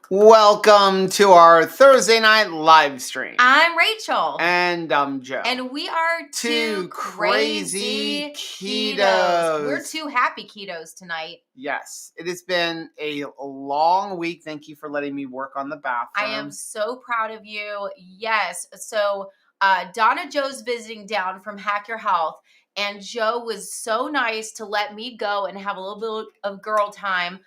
Welcome to our Thursday night live stream. I'm Rachel. And I'm Joe. And we are two crazy ketos. We're two happy ketos tonight. Yes, it has been a long week. Thank you for letting me work on the bathroom. I am so proud of you. Yes. So Donna Joe's visiting down from Hack Your Health. And Joe was so nice to let me go and have a little bit of girl time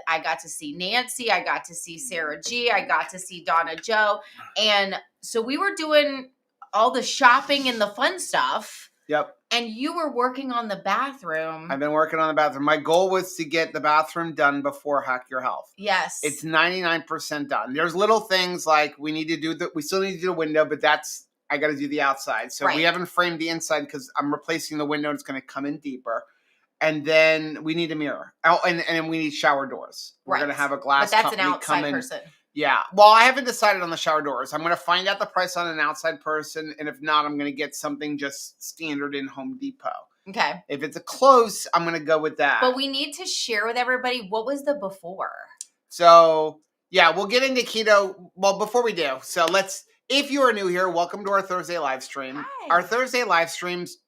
I got to see Nancy, I got to see Sarah G, I got to see Donna Joe. And so we were doing all the shopping and the fun stuff. Yep. And you were working on the bathroom. I've been working on the bathroom. My goal was to get the bathroom done before Hack Your Health. Yes. It's 99% done. There's little things like we still need to do the window, but I got to do the outside. So we haven't framed the inside because I'm replacing the window and it's going to come in deeper. And then we need a mirror. Oh, and then we need shower doors. We're going to have a glass company. But that's an outside person. Yeah. Well, I haven't decided on the shower doors. I'm going to find out the price on an outside person. And if not, I'm going to get something just standard in Home Depot. Okay. If it's a close, I'm going to go with that. But we need to share with everybody, what was the before? So, yeah, we'll get into keto. Well, before we do, if you are new here, welcome to our Thursday live stream. Hi. Our Thursday live streams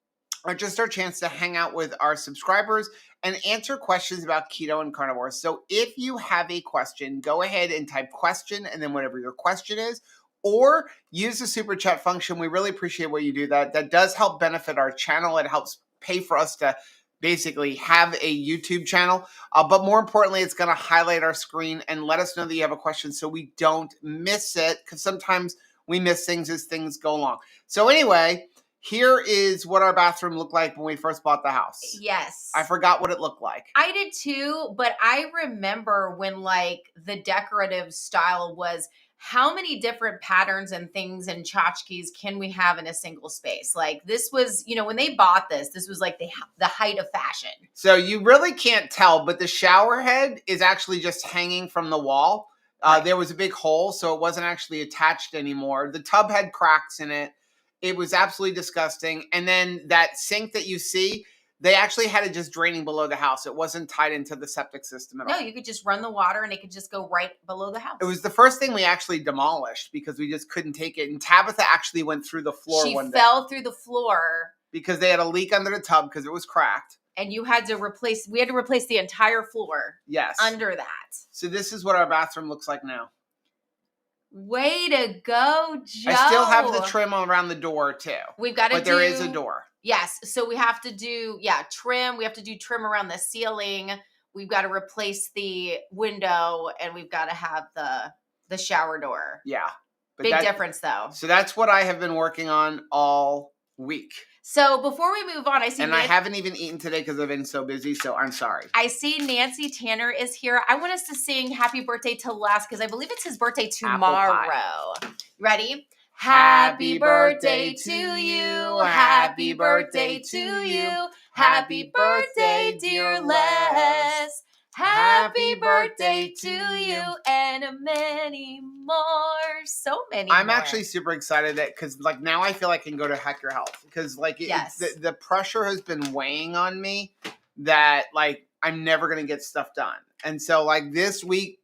are just our chance to hang out with our subscribers and answer questions about keto and carnivore. So if you have a question, go ahead and type question and then whatever your question is, or use the super chat function. We really appreciate what you do. That does help benefit our channel. It helps pay for us to basically have a YouTube channel. But more importantly, it's going to highlight our screen and let us know that you have a question so we don't miss it, because sometimes we miss things as things go along. So anyway, here is what our bathroom looked like when we first bought the house. Yes. I forgot what it looked like. I did too, but I remember when the decorative style was, how many different patterns and things and tchotchkes can we have in a single space? Like this was, when they bought this was like the height of fashion. So you really can't tell, but the shower head is actually just hanging from the wall. There was a big hole, so it wasn't actually attached anymore. The tub had cracks in it. It was absolutely disgusting. And then that sink that you see, they actually had it just draining below the house. It wasn't tied into the septic system at all. No, you could just run the water and it could just go right below the house. It was the first thing we actually demolished because we just couldn't take it. And Tabitha actually went through the floor one day. She fell through the floor. Because they had a leak under the tub because it was cracked. And we had to replace the entire floor. Yes. Under that. So this is what our bathroom looks like now. Way to go, Joe. I still have the trim around the door too. But there is a door. Yes. So we have to do, trim. We have to do trim around the ceiling. We've got to replace the window and we've got to have the shower door. Yeah. Big difference though. So that's what I have been working on all week. So before we move on, I haven't even eaten today because I've been so busy, so I'm sorry. I see Nancy Tanner is here. I want us to sing happy birthday to Les because I believe it's his birthday tomorrow. Ready? Happy birthday to you. Happy birthday to you. Happy birthday, dear Les. Happy birthday to you and many more. So many I'm more. actually super excited because now I feel I can go to Hack Your Health because the pressure has been weighing on me that I'm never going to get stuff done. And so this week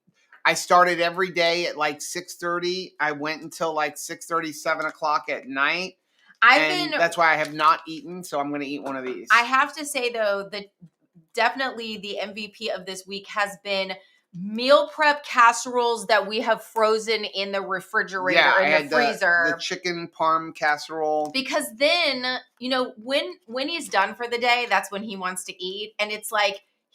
I started every day at 6:30. I went until 6:30, 7 o'clock at night. That's why I have not eaten. So I'm going to eat one of these. I have to say though that definitely the MVP of this week has been meal prep casseroles that we have frozen in the refrigerator in the freezer. The chicken parm casserole. Because then, when he's done for the day, that's when he wants to eat. And it's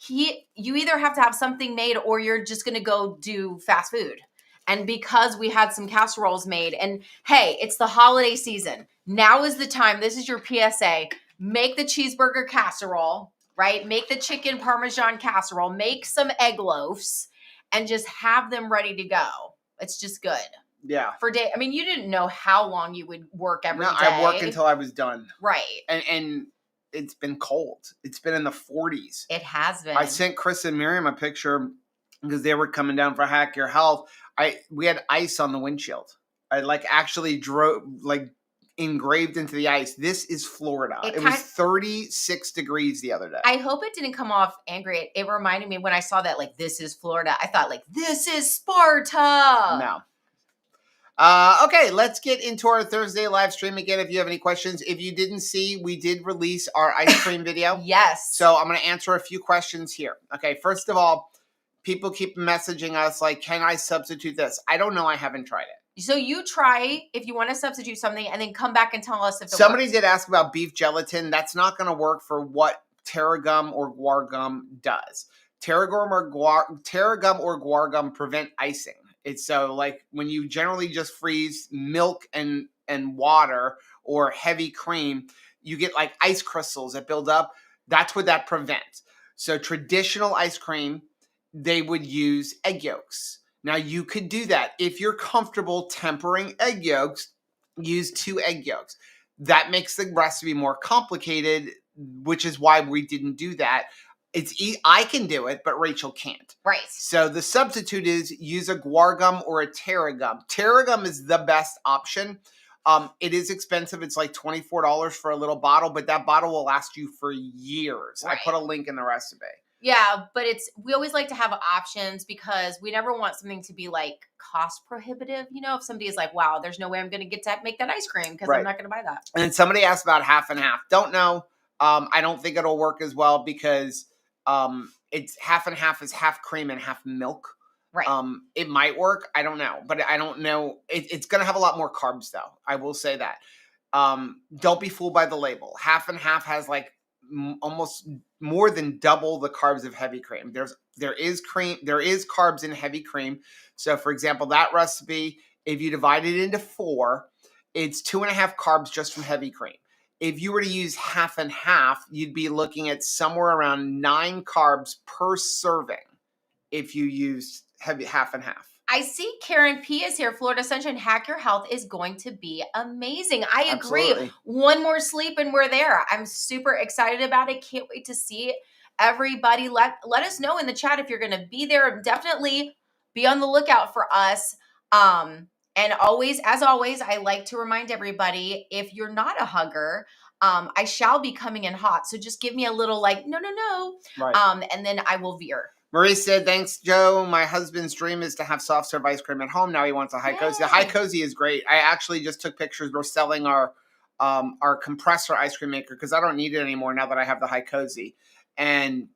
you either have to have something made or you're just going to go do fast food. And because we had some casseroles made and hey, it's the holiday season. Now is the time. This is your PSA. Make the cheeseburger casserole. Right? Make the chicken Parmesan casserole, make some egg loaves, and just have them ready to go. It's just good. Yeah. You didn't know how long you would work every day. I worked until I was done. Right. And it's been cold. It's been in the 40s. It has been. I sent Chris and Miriam a picture because they were coming down for Hack Your Health. We had ice on the windshield. I actually drove engraved into the ice. This is Florida. It was 36 degrees the other day. I hope it didn't come off angry. It reminded me when I saw that, like, this is Florida. I thought, like, this is Sparta. No. Okay, let's get into our Thursday live stream again. If you have any questions, if you didn't see, we did release our ice cream video. Yes. So I'm going to answer a few questions here. Okay, first of all, people keep messaging us like, can I substitute this? I don't know. I haven't tried it. So you try if you want to substitute something and then come back and tell us if it Somebody works. did ask about beef gelatin. That's not going to work for what Terragum or Guar Gum does. Terragum or Guar Gum prevent icing. It's so like when you generally just freeze milk and water or heavy cream, you get like ice crystals that build up. That's what that prevents. So traditional ice cream, they would use egg yolks. Now you could do that. If you're comfortable tempering egg yolks, use 2 egg yolks. That makes the recipe more complicated, which is why we didn't do that. I can do it, but Rachel can't. Right. So the substitute is use a Guar Gum or a Terragum. Terragum is the best option. It is expensive. It's like $24 for a little bottle, but that bottle will last you for years. Right. I put a link in the recipe. Yeah, but we always like to have options because we never want something to be like cost prohibitive. You know, if somebody is like, wow, there's no way I'm going to get to make that ice cream because I'm not going to buy that. And then somebody asked about half and half. Don't know. I don't think it'll work as well because it's half and half is half cream and half milk. Right. It might work. I don't know, but I don't know. It's going to have a lot more carbs though. I will say that. Don't be fooled by the label. Half and half has like almost more than double the carbs of heavy cream. There is carbs in heavy cream. So for example, that recipe, if you divide it into 4, it's 2.5 carbs just from heavy cream. If you were to use half and half, you'd be looking at somewhere around 9 carbs per serving if you use half and half. I see Karen P is here. Florida Sunshine, Hack Your Health is going to be amazing. I agree. Absolutely. One more sleep and we're there. I'm super excited about it. Can't wait to see it. Everybody, let us know in the chat if you're going to be there. Definitely be on the lookout for us. And always, as always, I like to remind everybody, if you're not a hugger, I shall be coming in hot. So just give me a little like, no. Right. And then I will veer. Marie said, thanks, Joe. My husband's dream is to have soft serve ice cream at home. Now he wants a high cozy. The high cozy is great. I actually just took pictures. We're selling our compressor ice cream maker because I don't need it anymore now that I have the high cozy. And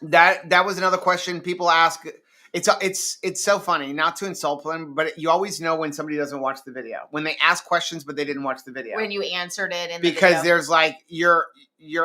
that was another question people ask. It's so funny, not to insult them, but you always know when somebody doesn't watch the video. When they ask questions, but they didn't watch the video. When you answered it in the video. Because there's like, you're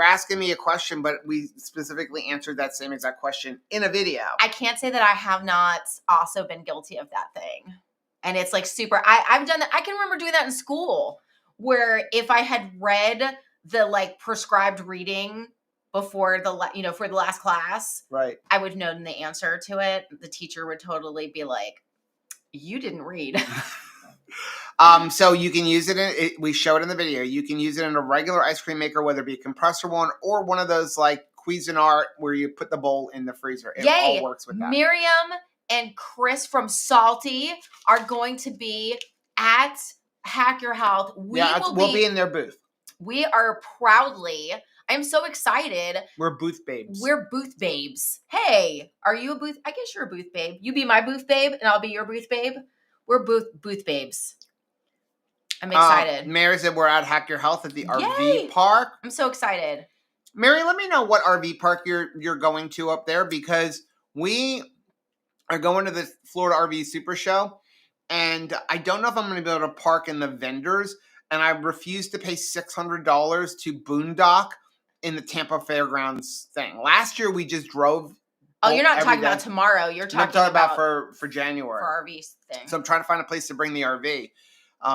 asking me a question, but we specifically answered that same exact question in a video. I can't say that I have not also been guilty of that thing. And it's like super, I've done that. I can remember doing that in school where if I had read the like prescribed reading before for the last class, right, I would know the answer to it. The teacher would totally be like, you didn't read. So you can use it we show it in the video. You can use it in a regular ice cream maker, whether it be a compressor one or one of those like Cuisinart where you put the bowl in the freezer. It all works with that. Miriam and Chris from Salty are going to be at Hack Your Health. We'll be in their booth. We are proudly, I'm so excited. We're booth babes. We're booth babes. Hey, are you a booth? I guess you're a booth babe. You be my booth babe and I'll be your booth babe. We're booth babes. I'm excited. Mary said we're at Hack Your Health at the Yay! RV park. I'm so excited. Mary, let me know what RV park you're going to up there because we are going to the Florida RV Super Show and I don't know if I'm going to be able to park in the vendors and I refuse to pay $600 to boondock in the Tampa Fairgrounds thing. Last year we just drove. Oh, you're not talking about tomorrow. You're talking about for January. For RV thing. So I'm trying to find a place to bring the RV.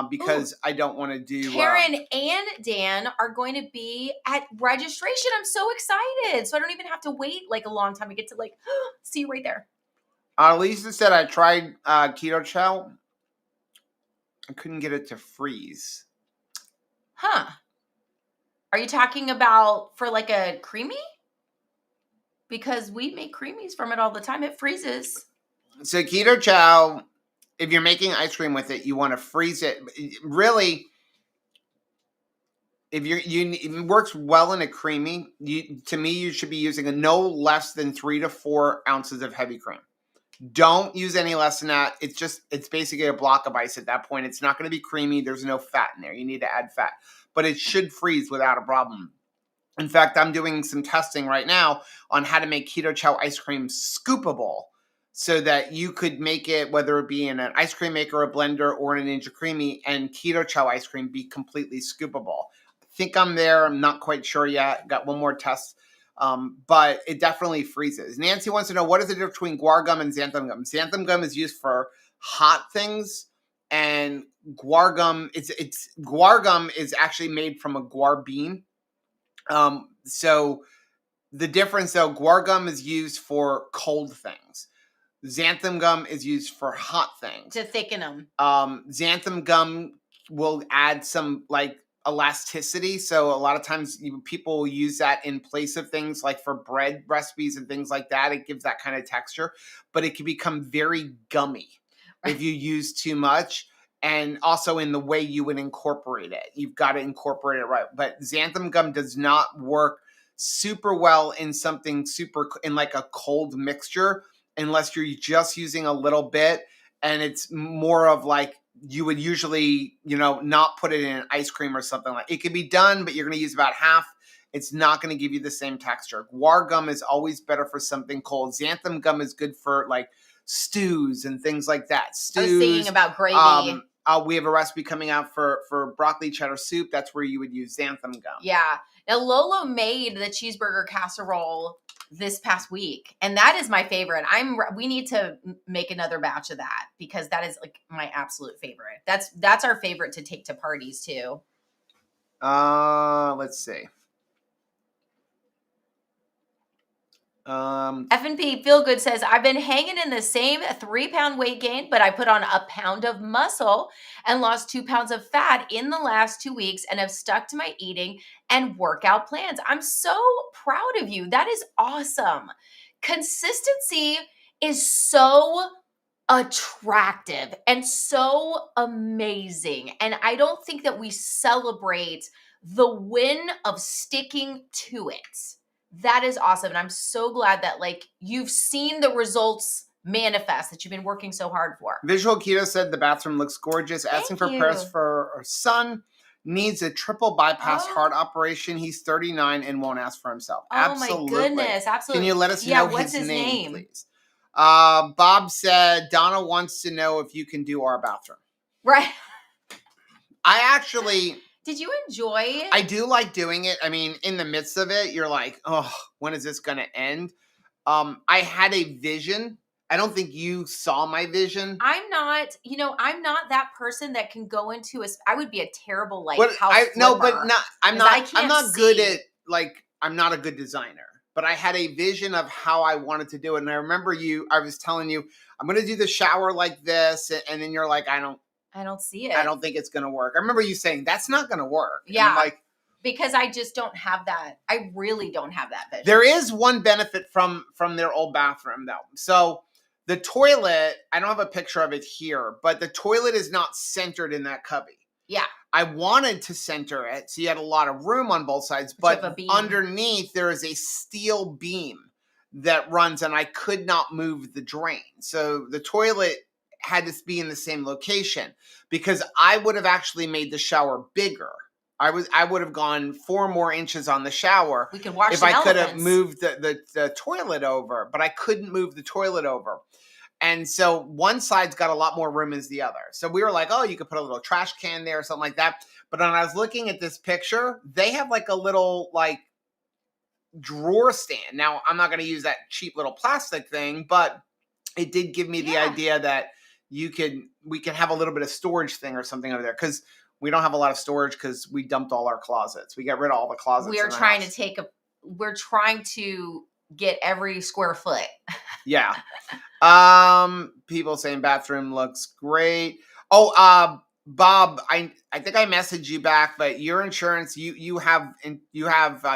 Because I don't want to do. Karen and Dan are going to be at registration. I'm so excited. So I don't even have to wait like a long time to get to like see you right there. Lisa said I tried Keto Chow. I couldn't get it to freeze. Huh. Are you talking about for like a creamy? Because we make creamies from it all the time. It freezes. So Keto Chow, if you're making ice cream with it, you want to freeze it. Really, if it works well in a creamy, to me, you should be using a no less than 3 to 4 ounces of heavy cream. Don't use any less than that. It's basically a block of ice at that point. It's not going to be creamy. There's no fat in there. You need to add fat, but it should freeze without a problem. In fact, I'm doing some testing right now on how to make Keto Chow ice cream scoopable so that you could make it, whether it be in an ice cream maker, a blender, or in a Ninja Creamy, and Keto Chow ice cream be completely scoopable. I think I'm there. I'm not quite sure yet. Got one more test. But it definitely freezes. Nancy wants to know, what is the difference between guar gum and xanthan gum? Xanthan gum is used for hot things, and guar gum, guar gum is actually made from a guar bean. So the difference though, guar gum is used for cold things. Xanthan gum is used for hot things. To thicken them. Xanthan gum will add some like elasticity. So a lot of times people will use that in place of things like for bread recipes and things like that. It gives that kind of texture, but it can become very gummy if you use too much. And also in the way you would incorporate it. You've got to incorporate it right. But xanthan gum does not work super well in something in like a cold mixture unless you're just using a little bit. And it's more of like you would usually, not put it in an ice cream or something like it. Can be done, but you're going to use about half. It's not going to give you the same texture. Guar gum is always better for something cold. Xanthan gum is good for like stews and things like that. Stews. I was thinking about gravy. We have a recipe coming out for broccoli cheddar soup. That's where you would use xanthan gum. Yeah. Now, Lolo made the cheeseburger casserole this past week, and that is my favorite. We need to make another batch of that because that is like my absolute favorite. That's our favorite to take to parties too. Let's see. F&P Feel Good says, I've been hanging in the same 3-pound weight gain, but I put on a pound of muscle and lost 2 pounds of fat in the last 2 weeks and have stuck to my eating and workout plans. I'm so proud of you. That is awesome. Consistency is so attractive and so amazing. And I don't think that we celebrate the win of sticking to it. That is awesome. And I'm so glad that you've seen the results manifest that you've been working so hard for. Visual Keto said the bathroom looks gorgeous. Asking for prayers for our son. Needs a triple bypass heart operation. He's 39 and won't ask for himself. Oh Absolutely. My goodness. Absolutely. Can you let us know what's his name, please? Bob said, Donna wants to know if you can do our bathroom. Right. Did you enjoy it? I do like doing it. I mean, in the midst of it, you're like, oh, when is this going to end? I had a vision. I don't think you saw my vision. I'm not that person that can go into I would be a terrible house flipper. No, but I'm not good at I'm not a good designer. But I had a vision of how I wanted to do it. And I remember I was telling you, I'm going to do the shower like this. And then you're like, I don't see it. I don't think it's going to work. I remember you saying, that's not going to work. Yeah. Because I just don't have that. I really don't have that vision. There is one benefit from their old bathroom, though. So the toilet, I don't have a picture of it here, but the toilet is not centered in that cubby. Yeah. I wanted to center it, so you had a lot of room on both sides, but underneath there is a steel beam that runs, and I could not move the drain. So the toilet had to be in the same location because I would have actually made the shower bigger. I would have gone 4 more inches on the shower. We could wash if I could have moved the toilet over, but I couldn't move the toilet over. And so one side's got a lot more room as the other. So we were like, oh, you could put a little trash can there or something like that. But when I was looking at this picture, they have a little drawer stand. Now, I'm not going to use that cheap little plastic thing, but it did give me the idea that we can have a little bit of storage thing or something over there. Because we don't have a lot of storage because we dumped all our closets. We got rid of all the closets. We're trying to get every square foot. Yeah. People saying bathroom looks great. Oh, Bob, I think I messaged you back, but your insurance, you have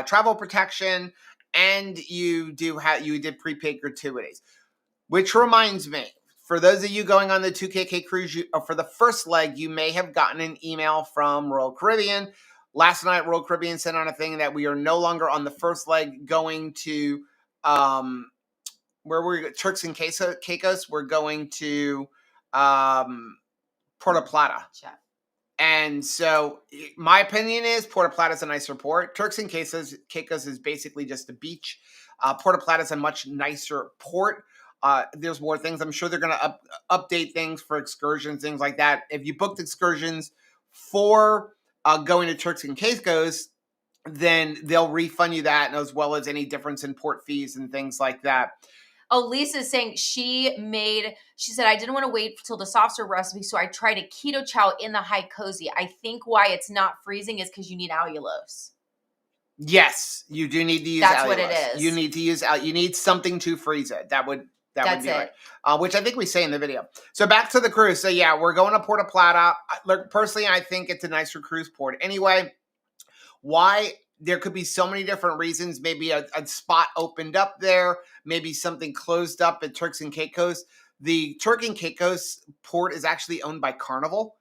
travel protection, and you did prepaid gratuities, which reminds me, for those of you going on the 2KK cruise, for the first leg, you may have gotten an email from Royal Caribbean Last night, Royal Caribbean sent on a thing that we are no longer on the first leg going to where we're Turks and Caicos. We're going to Puerto Plata. Yeah. And so my opinion is Puerto Plata is a nicer port. Turks and Caicos is basically just a beach. Puerto Plata is a much nicer port. There's more things. I'm sure they're going to update things for excursions, things like that. If you booked excursions for going to Turks and Caicos, then they'll refund you that, as well as any difference in port fees and things like that. Oh, Lisa's saying she said, I didn't want to wait till the soft serve recipe, so I tried a keto chow in the high cozy. I think why it's not freezing is because you need allulose. Yes, you do need to use That's allulose. what it is. You need to use you need something to freeze it. That would be right. Which I think we say in the video. So back to the cruise. So yeah, we're going to Puerto Plata. Look, personally, I think it's a nicer cruise port. Anyway, why? There could be so many different reasons. Maybe a spot opened up there. Maybe something closed up at Turks and Caicos. The Turks and Caicos port is actually owned by Carnivore.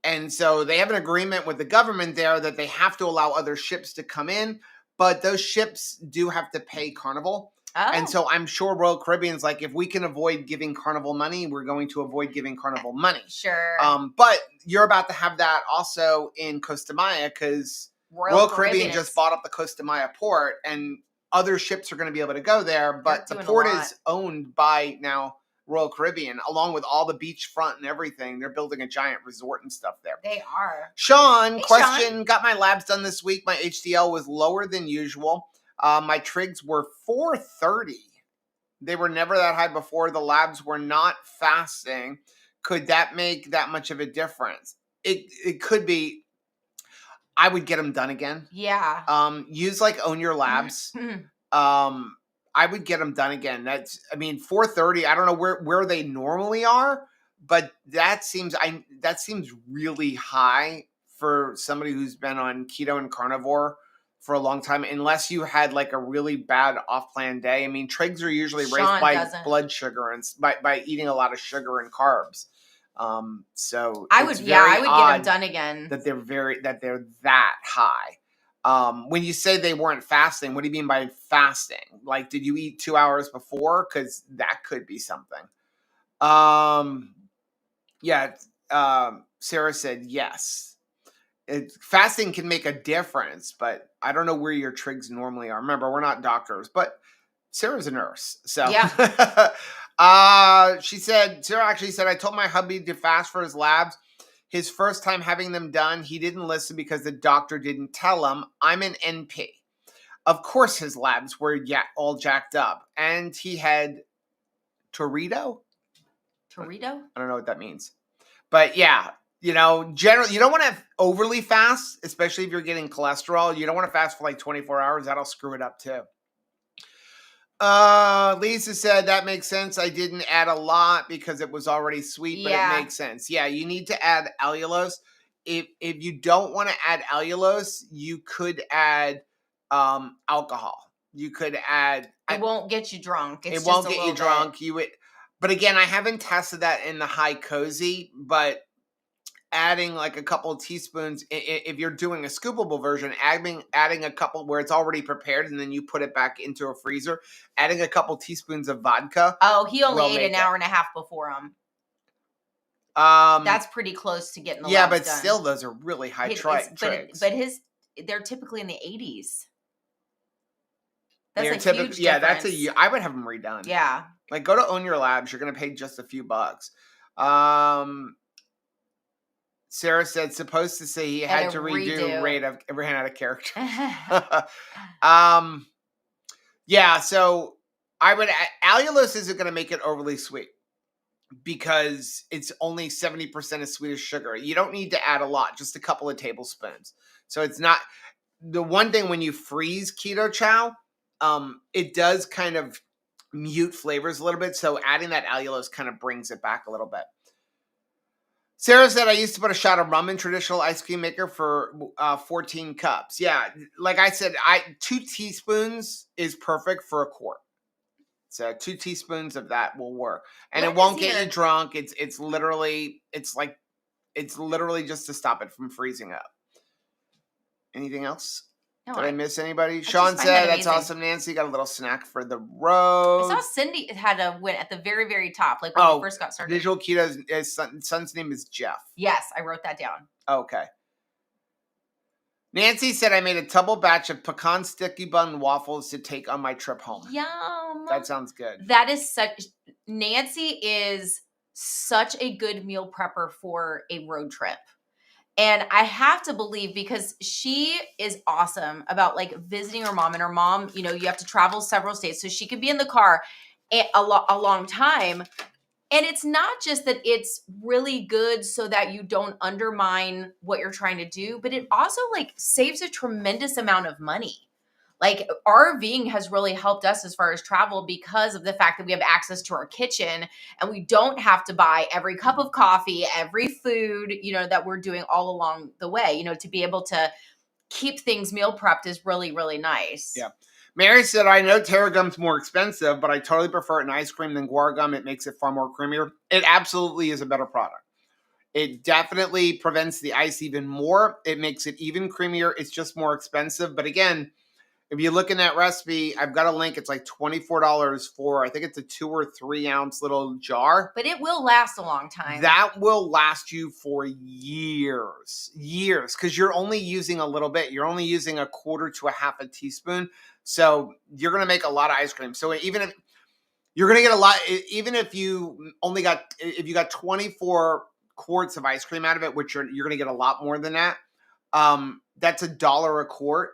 And so they have an agreement with the government there that they have to allow other ships to come in. But those ships do have to pay Carnivore. Oh. And so I'm sure Royal Caribbean's like, if we can avoid giving Carnival money, we're going to avoid giving Carnival money. Sure. But you're about to have that also in Costa Maya because Royal Caribbean just bought up the Costa Maya port, and other ships are going to be able to go there. But the port is owned by now Royal Caribbean, along with all the beachfront and everything. They're building a giant resort and stuff there. They are. Sean, question. Got my labs done this week. My HDL was lower than usual. My trigs were 430. They were never that high before. The labs were not fasting. Could that make that much of a difference? It could be. I would get them done again. Yeah. Use like Own Your Labs. I would get them done again. 430. I don't know where they normally are, but that seems really high for somebody who's been on keto and carnivore for a long time, unless you had like a really bad off-plan day. I mean, trigs are usually raised by blood sugar and by eating a lot of sugar and carbs. So I would get them done again. That they're that high. When you say they weren't fasting, what do you mean by fasting? Like, did you eat 2 hours before? Because that could be something. Sarah said yes. Fasting can make a difference, but I don't know where your trigs normally are. Remember, we're not doctors, but Sarah's a nurse, so yeah. Sarah actually said, I told my hubby to fast for his labs. His first time having them done, he didn't listen because the doctor didn't tell him. I'm an NP. Of course, his labs were all jacked up, and he had Torito. I don't know what that means, but yeah. Generally, you don't want to overly fast, especially if you're getting cholesterol. You don't want to fast for like 24 hours. That'll screw it up too. Lisa said that makes sense. I didn't add a lot because it was already sweet, but it makes sense. Yeah, you need to add allulose. If you don't want to add allulose, you could add alcohol. You could add. It won't get you drunk. It won't get you drunk. But again, I haven't tested that in the high cozy, but adding like a couple of teaspoons, if you're doing a scoopable version, adding a couple where it's already prepared and then you put it back into a freezer, adding a couple teaspoons of vodka. Oh, he only ate an hour and a half before him. That's pretty close to getting the labs but done. Still, those are really high trigs. But they're typically in the 80s. That's a huge difference. I would have them redone. Yeah. Like, go to Own Your Labs. You're going to pay just a few bucks. Sarah said, supposed to say he had to redo ran out of character. So allulose isn't going to make it overly sweet because it's only 70% as sweet as sugar. You don't need to add a lot, just a couple of tablespoons. So it's not the one thing when you freeze keto chow, it does kind of mute flavors a little bit. So adding that allulose kind of brings it back a little bit. Sarah said, I used to put a shot of rum in traditional ice cream maker for 14 cups. Yeah, like I said, 2 teaspoons is perfect for a quart. So 2 teaspoons of that will work. And it won't get you drunk. It's literally just to stop it from freezing up. Anything else? No, Did I miss anybody? just Sean find that said, that's amazing. awesome, Nancy. Got a little snack for the I road. saw Cindy had a win at the very, very top, like when we first got started. Visual Keto, his son's name is Jeff. Yes, I wrote that down. Okay. Nancy said, I made a double batch of pecan sticky bun waffles to take on my trip home. Yum. That sounds good. That is Nancy is such a good meal prepper for a road trip. And I have to believe, because she is awesome about like visiting her mom, and her mom, you have to travel several states. So she could be in the car a long time. And it's not just that it's really good so that you don't undermine what you're trying to do, but it also like saves a tremendous amount of money. Like RVing has really helped us as far as travel because of the fact that we have access to our kitchen and we don't have to buy every cup of coffee, every food, that we're doing all along the way. To be able to keep things meal prepped is really, really nice. Yeah. Mary said, I know Terra Gum's more expensive, but I totally prefer it in ice cream than guar gum. It makes it far more creamier. It absolutely is a better product. It definitely prevents the ice even more. It makes it even creamier. It's just more expensive. But again, if you look in that recipe, I've got a link. It's like $24 for, I think it's a 2 or 3 ounce little jar. But it will last a long time. That will last you for years, because you're only using a little bit. You're only using a quarter to a half a teaspoon. So you're going to make a lot of ice cream. So even if you're going to get a lot, even if you got 24 quarts of ice cream out of it, which you're going to get a lot more than that. That's $1 a quart.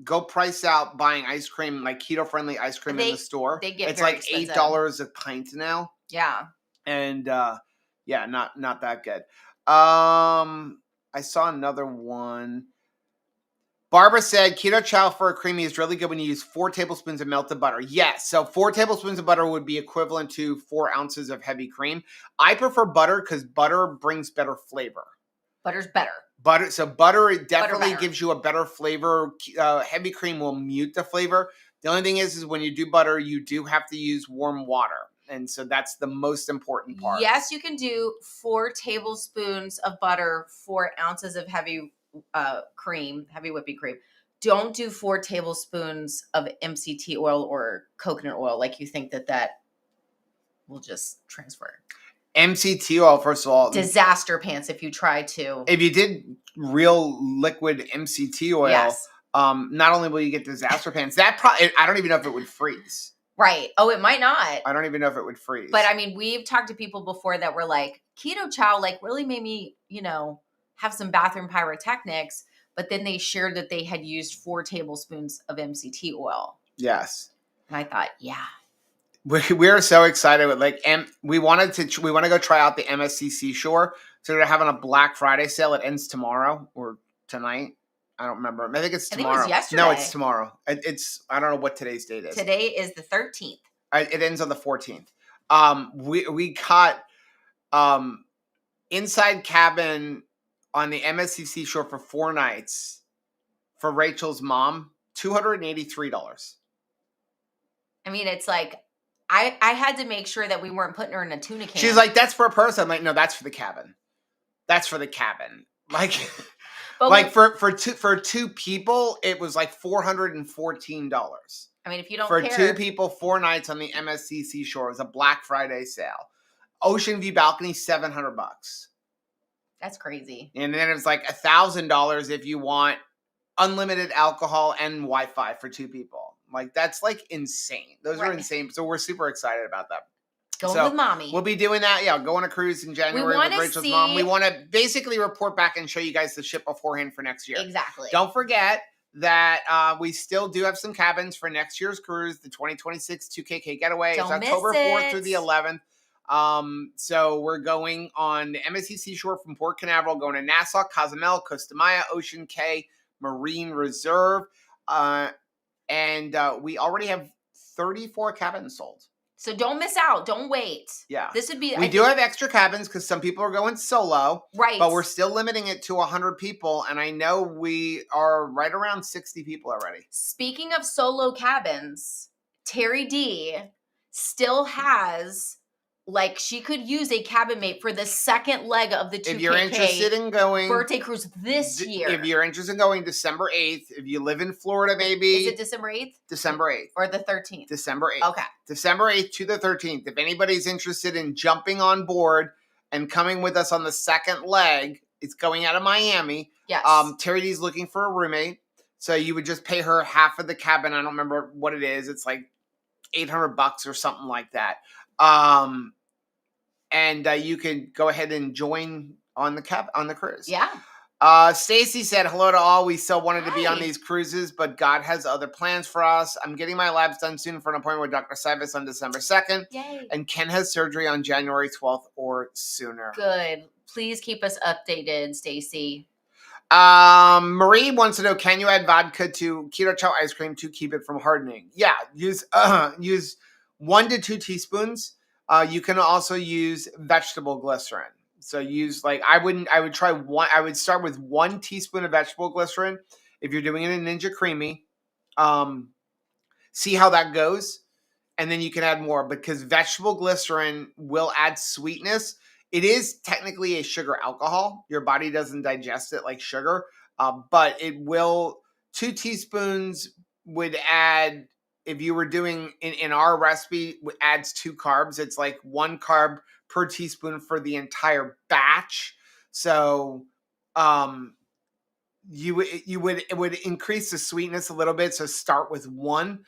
Go price out buying ice cream, like keto-friendly ice cream in the store. It's like expensive. $8 a pint now. Yeah. And not that good. I saw another one. Barbara said, keto chow for a creamy is really good when you use 4 tablespoons of melted butter. Yes, so 4 tablespoons of butter would be equivalent to 4 ounces of heavy cream. I prefer butter because butter brings better flavor. Butter's better. Butter definitely gives you a better flavor. Heavy cream will mute the flavor. The only thing is when you do butter, you do have to use warm water. And so that's the most important part. Yes, you can do 4 tablespoons of butter, 4 ounces of heavy whipping cream. Don't do 4 tablespoons of MCT oil or coconut oil like you think that will just transfer. MCT oil, first of all. Disaster pants if you try to. If you did real liquid MCT oil, yes. Not only will you get disaster pants, I don't even know if it would freeze. Right. Oh, it might not. I don't even know if it would freeze. But I mean, we've talked to people before that were like, keto chow like really made me, have some bathroom pyrotechnics. But then they shared that they had used 4 tablespoons of MCT oil. Yes. And I thought, yeah. We're so excited with we want to go try out the MSC Seashore. So they're having a Black Friday sale. It ends tomorrow or tonight. I don't remember. I think it's tomorrow. I think it was yesterday. No, it's tomorrow. I don't know what today's date is. Today is the 13th. It ends on the 14th. We caught inside cabin on the MSC Seashore for 4 nights for Rachel's mom, $283. I mean, it's like I had to make sure that we weren't putting her in a tuna can. She's like, that's per person. I'm like, no, that's for the cabin. That's for the cabin. Like, for 2 people, it was like $414. I mean, if you don't care. For 2 people, 4 nights on the MSC Seashore. It was a Black Friday sale. Ocean View balcony, $700. That's crazy. And then it's like $1,000 if you want unlimited alcohol and Wi-Fi for 2 people. Like, that's like insane. Those are insane. So we're super excited about that. Going with mommy. We'll be doing that. Yeah, go on a cruise in January with Rachel's mom. We want to basically report back and show you guys the ship beforehand for next year. Exactly. Don't forget that we still do have some cabins for next year's cruise, the 2026 2KK Getaway. It's October 4th through the 11th. So we're going on the MSC Seashore from Port Canaveral, going to Nassau, Cozumel, Costa Maya, Ocean Cay, Marine Reserve. And we already have 34 cabins sold. So don't miss out. Don't wait. Yeah. This would be... We do have extra cabins because some people are going solo. Right. But we're still limiting it to 100 people. And I know we are right around 60 people already. Speaking of solo cabins, Terry D still has like she could use a cabin mate for the second leg of the 2KK If you're interested in going birthday cruise this year. if you're interested in going December 8th, if you live in Florida, maybe. Is it December 8th? December 8th. Or the 13th? December 8th. Okay. December 8th to the 13th. If anybody's interested in jumping on board and coming with us on the second leg, it's going out of Miami. Yes. Terry D's looking for a roommate. So you would just pay her half of the cabin. I don't remember what it is. It's like $800 or something like that. And you can go ahead and join on the cruise. Yeah. Stacy said, hello to all. We still wanted to be on Hi. these cruises, but God has other plans for us. I'm getting my labs done soon for an appointment with Dr. Sivis on December 2nd. Yay. And Ken has surgery on January 12th or sooner. Good. Please keep us updated, Stacy. Marie wants to know, can you add vodka to keto chow ice cream to keep it from hardening? Yeah, use 1 to 2 teaspoons. You can also use vegetable glycerin. So use I would start with 1 teaspoon of vegetable glycerin if you're doing it in Ninja Creamy. See how that goes. And then you can add more because vegetable glycerin will add sweetness. It is technically a sugar alcohol. Your body doesn't digest it like sugar, but it will. 2 teaspoons would add, if you were doing in our recipe, adds 2 carbs. It's like 1 carb per teaspoon for the entire batch. So it would increase the sweetness a little bit. So start with 1,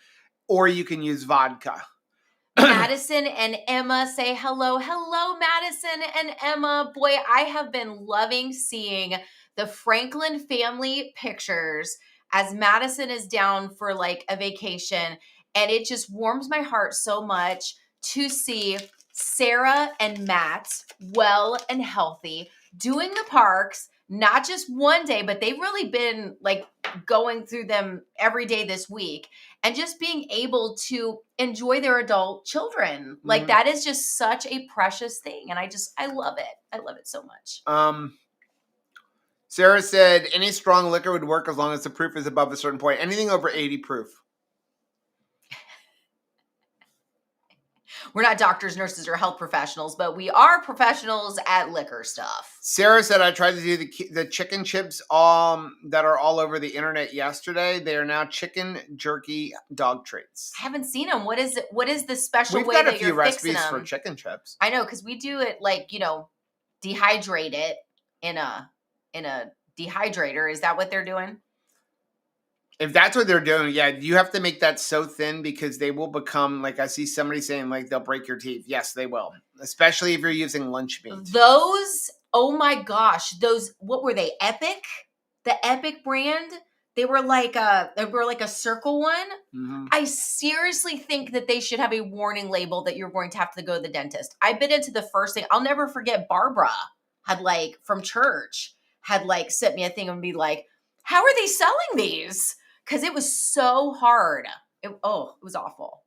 or you can use vodka. Madison and Emma say hello. Hello, Madison and Emma. Boy, I have been loving seeing the Franklin family pictures as Madison is down for a vacation. And it just warms my heart so much to see Sarah and Matt well and healthy doing the parks, not just one day, but they've really been going through them every day this week and just being able to enjoy their adult children. Mm-hmm. That is just such a precious thing. And I love it. I love it so much. Sarah said, any strong liquor would work as long as the proof is above a certain point. Anything over 80 proof. We're not doctors, nurses, or health professionals, but we are professionals at liquor stuff. Sarah said, I tried to do the chicken chips that are all over the internet yesterday. They are now chicken jerky dog treats. I haven't seen them. What is it? What is the special We've way got a that few you're recipes fixing them? for chicken chips. I know, because we do it dehydrate it in a dehydrator. Is that what they're doing? If that's what they're doing, yeah, you have to make that so thin because they will become, I see somebody saying, they'll break your teeth. Yes, they will. Especially if you're using lunch meat. Those, oh my gosh, what were they? Epic? The Epic brand? They were like a circle one. Mm-hmm. I seriously think that they should have a warning label that you're going to have to go to the dentist. I bit into the first thing. I'll never forget Barbara had from church had sent me a thing and be like, how are they selling these? Because it was so hard. It was awful.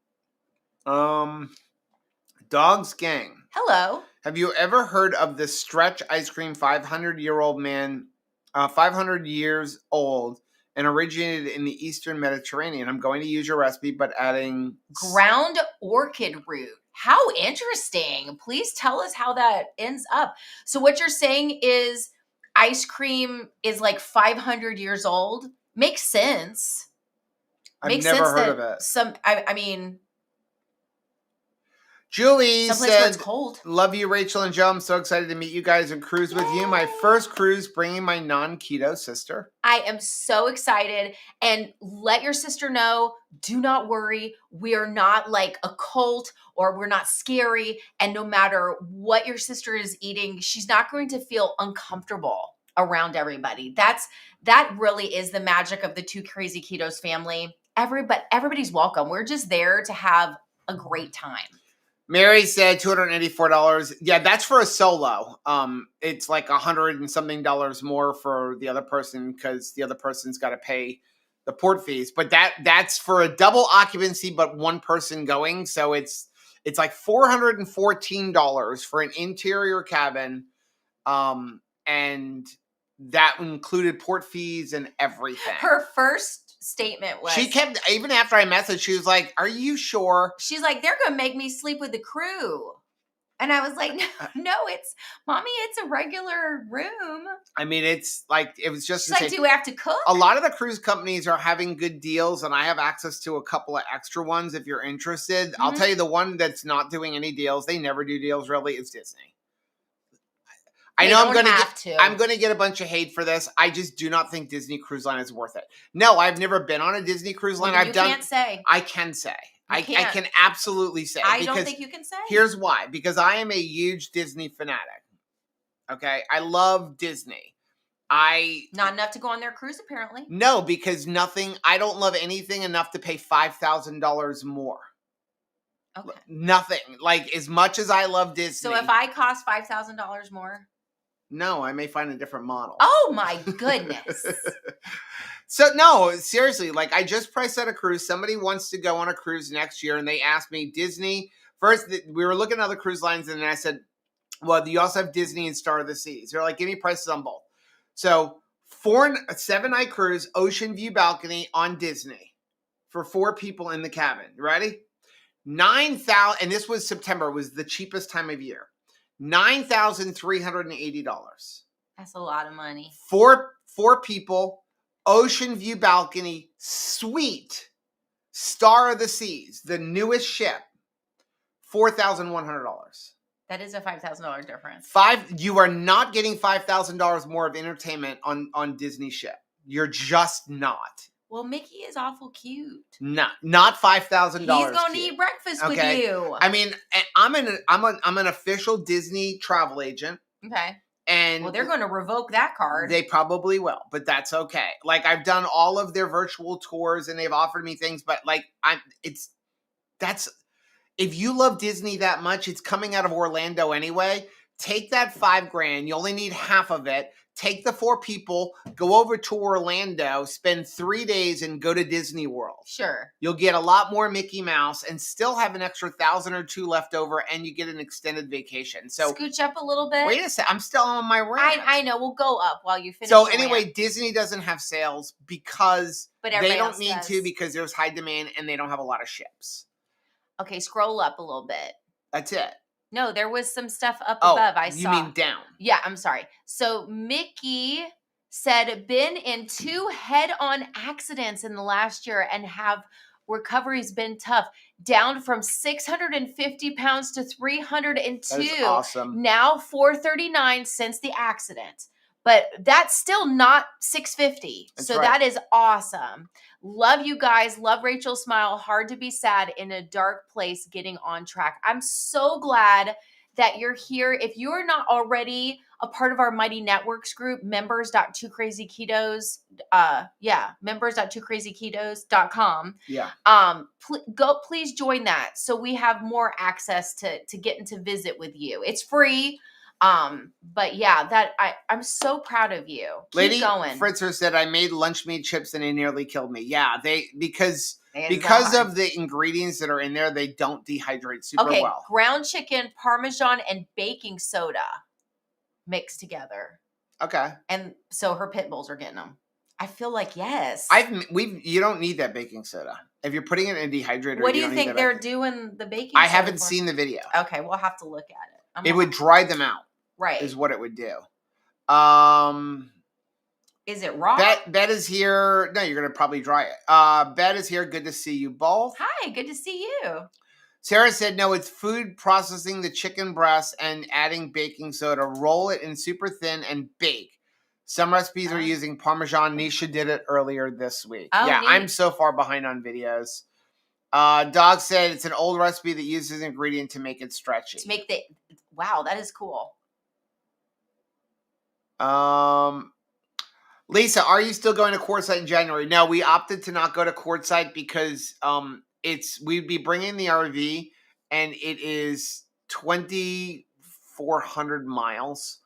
Dogs Gang. Hello. Have you ever heard of the Stretch Ice Cream 500-year-old man, 500 years old, and originated in the Eastern Mediterranean? I'm going to use your recipe, but adding ground orchid root. How interesting. Please tell us how that ends up. So what you're saying is ice cream is 500 years old? Makes sense. I've never heard of it. I mean, Julie said, it's cold. Love you, Rachel and Joe. I'm so excited to meet you guys and cruise with you. My first cruise bringing my non-keto sister. I am so excited. And let your sister know, do not worry. We are not like a cult or we're not scary. And no matter what your sister is eating, she's not going to feel uncomfortable around everybody. That really is the magic of the Two Crazy Ketos family. Everybody's welcome. We're just there to have a great time. Mary said $284. Yeah, that's for a solo. It's like $100 and something more for the other person because the other person's got to pay the port fees. But that's for a double occupancy, but one person going. So it's like $414 for an interior cabin, and that included port fees and everything. Her first statement was, she kept, even after I messaged, she was like, are you sure? She's like, they're gonna make me sleep with the crew. And I was like, no, mommy, it's a regular room. I mean, it's like, it was just She's like, do we have to cook? A lot of the cruise companies are having good deals, and I have access to a couple of extra ones if you're interested. Mm-hmm. I'll tell you the one that's not doing any deals. They never do deals, really. It's Disney. I know I'm going to get a bunch of hate for this. I just do not think Disney Cruise Line is worth it. No, I've never been on a Disney Cruise Line. Can't say. I can say. I can absolutely say. I don't think you can say. Here's why. Because I am a huge Disney fanatic. Okay? I love Disney. Not enough to go on their cruise, apparently. No, because I don't love anything enough to pay $5,000 more. Okay. Nothing. Like, as much as I love Disney. So if I cost $5,000 more? No, I may find a different model. Oh my goodness. So no, seriously, like, I just priced out a cruise. Somebody wants to go on a cruise next year, and they asked me, Disney. First, we were looking at other cruise lines, and then I said, well, you also have Disney and Star of the Seas. They're like, give me prices on both. So, 7-night cruise, ocean view balcony on Disney for 4 people in the cabin. Ready? $9,000, and this was September, was the cheapest time of year. $9,380. That's a lot of money. 4 people, ocean view balcony, suite, Star of the Seas, the newest ship, $4,100. That is a $5,000 difference. You are not getting $5,000 more of entertainment on Disney ship. You're just not. Well, Mickey is awful cute. Not $5,000. He's going to eat breakfast with you. I mean, I'm an official Disney travel agent. Okay. And well, they're going to revoke that card. They probably will, but that's okay. Like, I've done all of their virtual tours, and they've offered me things, but like, if you love Disney that much, it's coming out of Orlando anyway. Take that $5,000. You only need half of it. Take the 4 people, go over to Orlando, spend 3 days, and go to Disney World. Sure. You'll get a lot more Mickey Mouse and still have an extra $1,000 or $2,000 left over, and you get an extended vacation. So scooch up a little bit. Wait a sec. I'm still on my rant. I know. We'll go up while you finish. So anyway, Disney doesn't have sales because they don't need does. to, because there's high demand and they don't have a lot of ships. Okay, scroll up a little bit. That's it. No, there was some stuff up above. I saw. You mean down? Yeah, I'm sorry. So Mickey said, been in 2 head-on accidents in the last year and have recovery's been tough. Down from 650 pounds to 302. That is awesome. Now 439 since the accident. But that's still not 650. So that is awesome. Love you guys. Love Rachel's smile. Hard to be sad in a dark place, getting on track. I'm so glad that you're here. If you're not already a part of our Mighty Networks group, members.2krazyketos, members.2krazyketos.com. Yeah. Please join that so we have more access to getting to visit with you. It's free. But yeah, I'm so proud of you. Keep going. Fritzer said, I made lunch meat chips and they nearly killed me. Yeah, because of the ingredients that are in there, they don't dehydrate super well. Ground chicken, Parmesan, and baking soda mixed together. Okay. And so her pit bulls are getting them. I feel like yes. You don't need that baking soda. If you're putting it in a dehydrator, what do you think they're doing the baking soda I haven't seen the video. Okay, we'll have to look at it. It would dry them out. Right. Is what it would do. Is it raw? Bet is here. No, you're going to probably dry it. Bet is here. Good to see you both. Hi, good to see you. Sarah said, no, it's food processing the chicken breast and adding baking soda. Roll it in super thin and bake. Some recipes are using Parmesan. Nisha did it earlier this week. Oh, yeah, neat. I'm so far behind on videos. Dog said it's an old recipe that uses an ingredient to make it stretchy. Wow, that is cool. Lisa, are you still going to Quartzsite in January? No, we opted to not go to Quartzsite because we'd be bringing the RV and it is 2,400 miles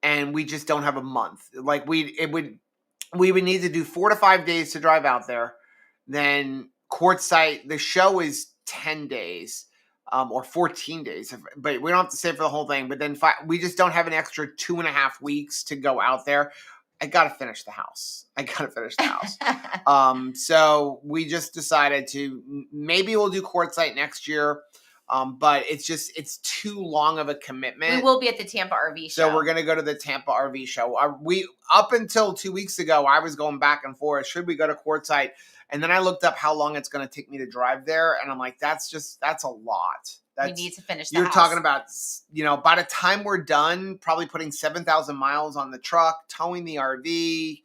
and we just don't have a month. Like we would need to do 4 to 5 days to drive out there. Then Quartzsite, the show is 10 days. Or 14 days, but we don't have to stay for the whole thing. But then we just don't have an extra 2.5 weeks to go out there. I got to finish the house. So we just decided maybe we'll do Quartzsite next year. But it's too long of a commitment. We will be at the Tampa RV show. So we're going to go to the Tampa RV show. Up until 2 weeks ago, I was going back and forth. Should we go to Quartzsite? And then I looked up how long it's going to take me to drive there. And I'm like, that's a lot. We need to finish the You're house. talking about, by the time we're done, probably putting 7,000 miles on the truck, towing the RV.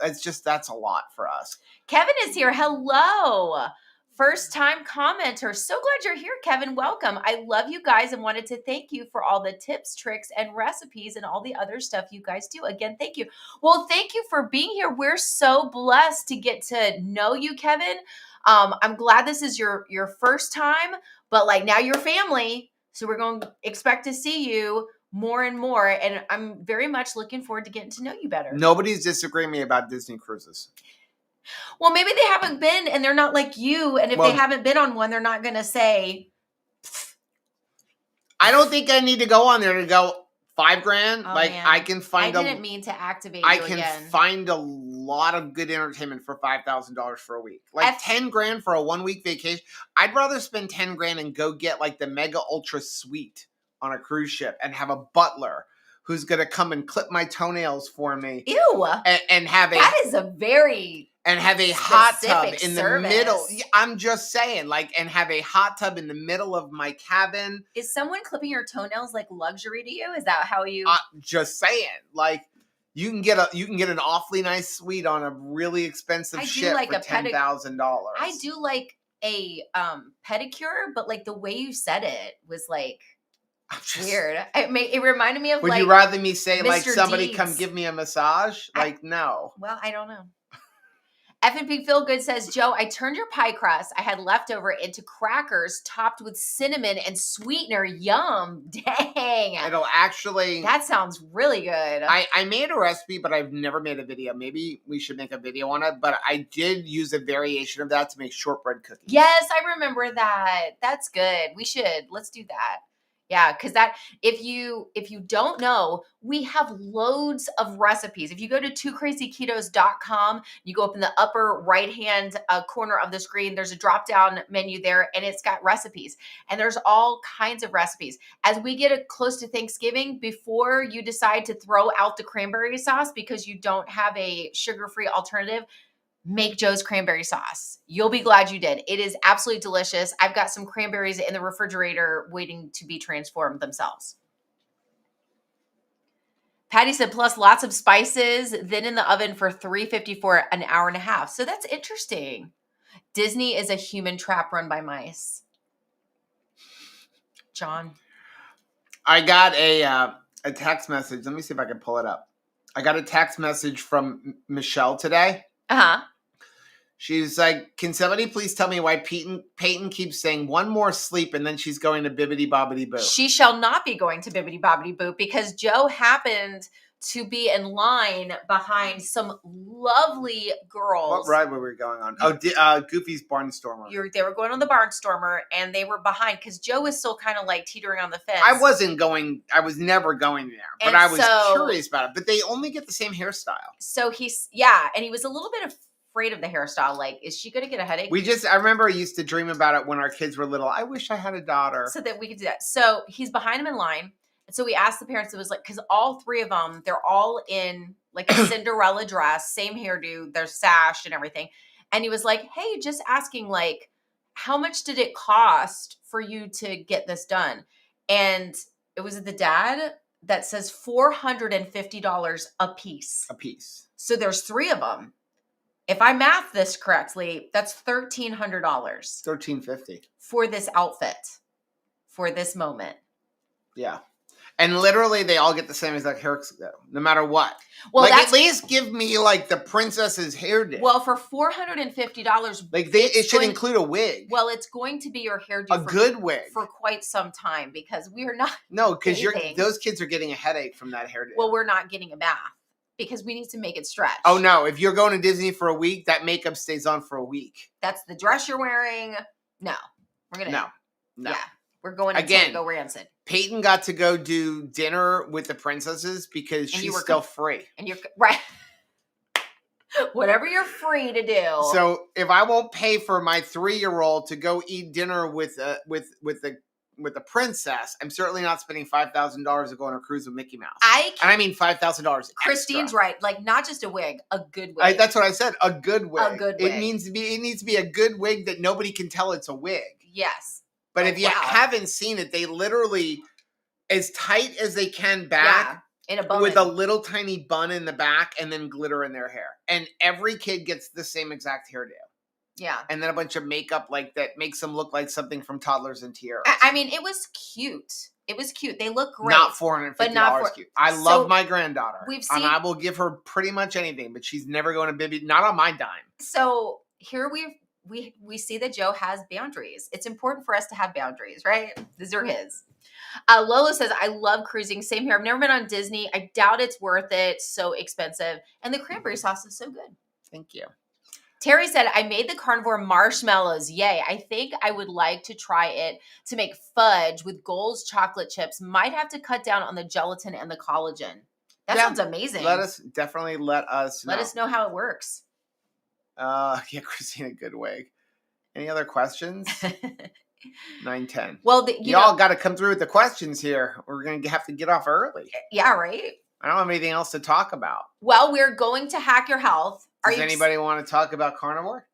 That's a lot for us. Kevin is here. Hello. First time commenter. So glad you're here, Kevin. Welcome. I love you guys and wanted to thank you for all the tips, tricks, and recipes and all the other stuff you guys do. Again, thank you. Well, thank you for being here. We're so blessed to get to know you, Kevin. I'm glad this is your first time, but like now you're family. So we're going to expect to see you more and more. And I'm very much looking forward to getting to know you better. Nobody's disagreeing with me about Disney cruises. Well, maybe they haven't been and they're not like you. And if they haven't been on one, they're not going to say. I don't think I need to go on there to go $5,000. Oh, like man. I can find I didn't mean to activate you again. I can find a lot of good entertainment for $5,000 for a week. Like $10,000 for a 1 week vacation. I'd rather spend $10,000 and go get like the mega ultra suite on a cruise ship and have a butler who's going to come and clip my toenails for me. Ew. And have that is a very and have a hot tub in service. The middle. I'm just saying, and have a hot tub in the middle of my cabin. Is someone clipping your toenails like luxury to you? Is that how you? Just saying, you can get an awfully nice suite on a really expensive ship for $10,000. I do like a pedicure, but like the way you said it was like. Weird. It reminded me of Would like. You rather me say Mr. like somebody Deeds. Come give me a massage? No. Well, I don't know. F&P Feel Good says, Joe, I turned your pie crust I had leftover into crackers topped with cinnamon and sweetener. Yum. Dang. It'll actually. That sounds really good. I made a recipe, but I've never made a video. Maybe we should make a video on it. But I did use a variation of that to make shortbread cookies. Yes, I remember that. That's good. We should. Let's do that. Yeah, because if you don't know, we have loads of recipes. If you go to twocrazyketos.com, you go up in the upper right-hand corner of the screen, there's a drop-down menu there, and it's got recipes. And there's all kinds of recipes. As we get close to Thanksgiving, before you decide to throw out the cranberry sauce because you don't have a sugar-free alternative, make Joe's cranberry sauce. You'll be glad you did. It is absolutely delicious. I've got some cranberries in the refrigerator waiting to be transformed themselves. Patty said, plus lots of spices, then in the oven for $350 for an hour and a half. So that's interesting. Disney is a human trap run by mice. John. I got a text message. Let me see if I can pull it up. I got a text message from Michelle today. Uh-huh. She's like, can somebody please tell me why Peyton keeps saying one more sleep and then she's going to Bibbidi Bobbidi Boo? She shall not be going to Bibbidi Bobbidi Boo because Joe happened to be in line behind some lovely girls. What ride were we going on? Goofy's Barnstormer. They were going on the Barnstormer and they were behind because Joe was still kind of like teetering on the fence. I was never going there, but I was curious about it. But they only get the same hairstyle. So and he was a little bit afraid of the hairstyle. Like, is she going to get a headache? I remember I used to dream about it when our kids were little. I wish I had a daughter. So that we could do that. So he's behind him in line. And so we asked the parents, it was like, because all three of them, they're all in like a Cinderella dress, same hairdo, their sash and everything. And he was like, hey, just asking, like, how much did it cost for you to get this done? And it was the dad that says $450 a piece. A piece. So there's three of them. If I math this correctly, that's $1,300. $1,350 for this outfit, for this moment. Yeah. And literally, they all get the same exact haircut, no matter what. Well, at least give me like the princess's hairdo. Well, for $450, it should include a wig. Well, it's going to be your hairdo, good wig for quite some time because we are not. No, because those kids are getting a headache from that hairdo. Well, we're not getting a bath because we need to make it stretch. Oh no! If you're going to Disney for a week, that makeup stays on for a week. That's the dress you're wearing. No, we're gonna. No. Yeah, we're going to Tango Rancid. Peyton got to go do dinner with the princesses because she's still free. And you're right. Whatever you're free to do. So if I won't pay for my 3-year-old to go eat dinner with the with the princess, I'm certainly not spending $5,000 to go on a cruise with Mickey Mouse. And I mean $5,000 Christine's extra. right. Like, not just a wig, a good wig. That's what I said. A good wig. A good It wig. needs to be a good wig that nobody can tell it's a wig. Yes. But if you haven't seen it, they literally, as tight as they can back, in a bun. With a little tiny bun in the back and then glitter in their hair. And every kid gets the same exact hairdo. Yeah. And then a bunch of makeup like that makes them look like something from Toddlers and Tiaras. I mean, it was cute. It was cute. They look great. Not $450 cute. I love my granddaughter. We've seen, and I will give her pretty much anything, but she's never going to Bibby, not on my dime. So here we see that Joe has boundaries. It's important for us to have boundaries, right? These are his. Lola says, I love cruising. Same here. I've never been on Disney. I doubt it's worth it. So expensive. And the cranberry sauce is so good. Thank you. Terry said, I made the carnivore marshmallows. Yay. I think I would like to try it to make fudge with Gold's chocolate chips. Might have to cut down on the gelatin and the collagen. That sounds amazing. Let us know. Let us know how it works. Yeah, Christina Goodwig. Any other questions? 9:10. Well, y'all got to come through with the questions here. We're going to have to get off early. Yeah, right? I don't have anything else to talk about. Well, we're going to Hack Your Health. Does anybody want to talk about carnivore?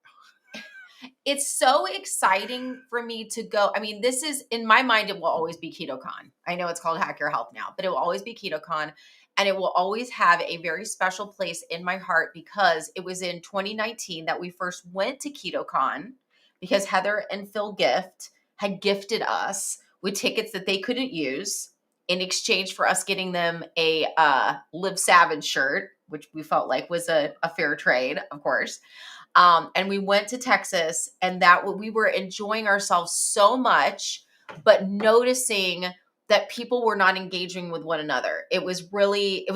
It's so exciting for me to go. I mean, this is, in my mind, it will always be KetoCon. I know it's called Hack Your Health now, but it will always be KetoCon. And it will always have a very special place in my heart because it was in 2019 that we first went to KetoCon because Heather and Phil Gift had gifted us with tickets that they couldn't use in exchange for us getting them a Live Savage shirt, which we felt like was a fair trade, of course. And we went to Texas, and we were enjoying ourselves so much, but noticing that people were not engaging with one another. It was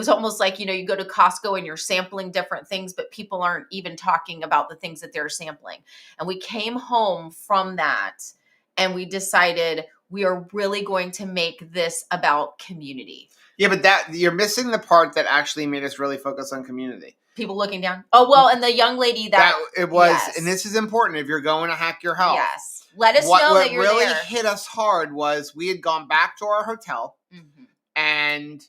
almost like, you go to Costco and you're sampling different things, but people aren't even talking about the things that they're sampling. And we came home from that and we decided we are really going to make this about community. Yeah, but you're missing the part that actually made us really focus on community. People looking down. Oh, well, and the young lady that it was, yes. And this is important if you're going to Hack Your Health. Yes. Let us know that you're there. What really hit us hard was we had gone back to our hotel, and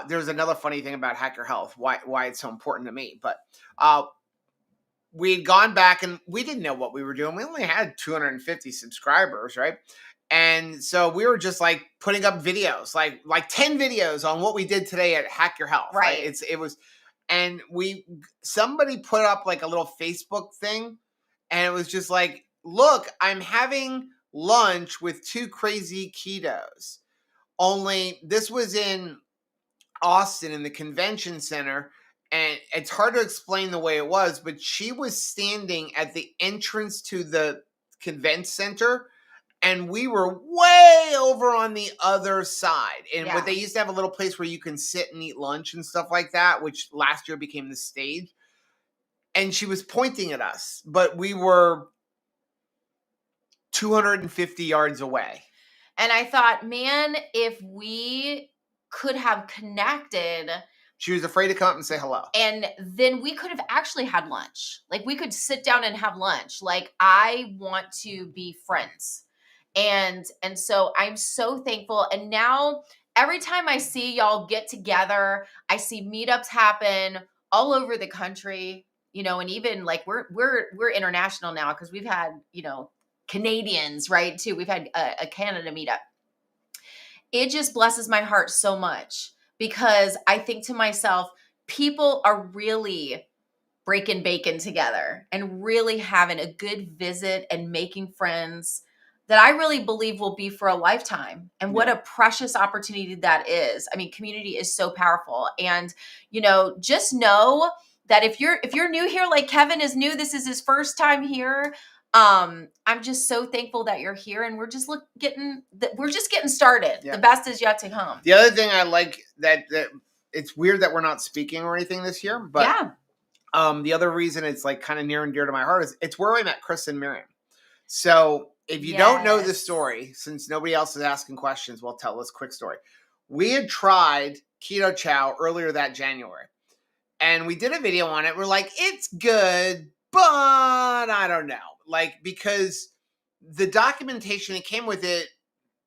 there's another funny thing about Hack Your Health, why it's so important to me. But we had gone back, and we didn't know what we were doing. We only had 250 subscribers, right? And so we were just like putting up videos, like 10 videos on what we did today at Hack Your Health. Right. It was, and somebody put up like a little Facebook thing, and it was just like, look, I'm having lunch with 2 crazy ketos. Only this was in Austin in the convention center. And it's hard to explain the way it was, but she was standing at the entrance to the convention center, and we were way over on the other side. And what they used to have a little place where you can sit and eat lunch and stuff like that, which last year became the stage. And she was pointing at us, but we were 250 yards away. And I thought, man, if we could have connected. She was afraid to come up and say hello. And then we could have actually had lunch. Like, we could sit down and have lunch. Like, I want to be friends. And so I'm so thankful. And now every time I see y'all get together, I see meetups happen all over the country, and even like we're international now because we've had, Canadians, right, too. We've had a Canada meetup. It just blesses my heart so much because I think to myself, people are really breaking bacon together and really having a good visit and making friends that I really believe will be for a lifetime. And what a precious opportunity that is. I mean, community is so powerful. And, just know that if you're new here, like Kevin is new, this is his first time here. I'm just so thankful that you're here, and we're just getting started. Yeah. The best is yet to come. The other thing I like that it's weird that we're not speaking or anything this year, but the other reason it's like kind of near and dear to my heart is it's where I met Chris and Miriam. So if you don't know the story, since nobody else is asking questions, we'll tell this quick story. We had tried Keto Chow earlier that January, and we did a video on it. We're like, it's good, but I don't know. Like, because the documentation that came with it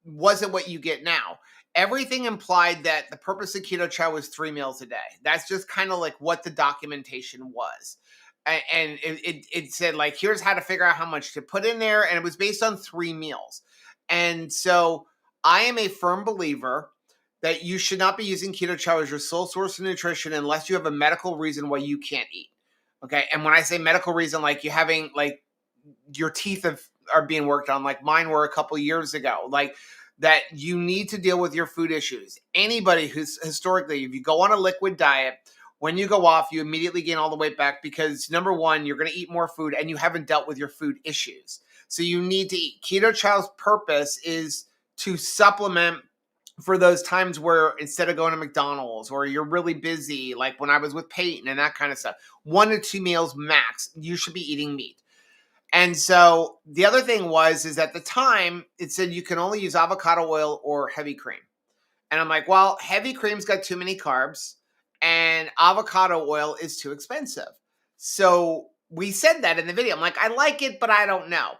wasn't what you get now. Everything implied that the purpose of keto chow was 3 meals a day. That's just kind of like what the documentation was. And it said like, here's how to figure out how much to put in there. And it was based on 3 meals. And so I am a firm believer that you should not be using keto chow as your sole source of nutrition unless you have a medical reason why you can't eat. Okay. And when I say medical reason, like you having like your teeth are being worked on, like mine were a couple years ago, like that you need to deal with your food issues. Anybody who's historically, if you go on a liquid diet, when you go off, you immediately gain all the weight back because number one, you're going to eat more food and you haven't dealt with your food issues. So you need to eat. Keto chow's purpose is to supplement for those times where instead of going to McDonald's or you're really busy, like when I was with Peyton and that kind of stuff, 1 to 2 meals max, you should be eating meat. And so the other thing is at the time it said you can only use avocado oil or heavy cream. And I'm like, well, heavy cream's got too many carbs and avocado oil is too expensive. So we said that in the video. I'm like, I like it, but I don't know.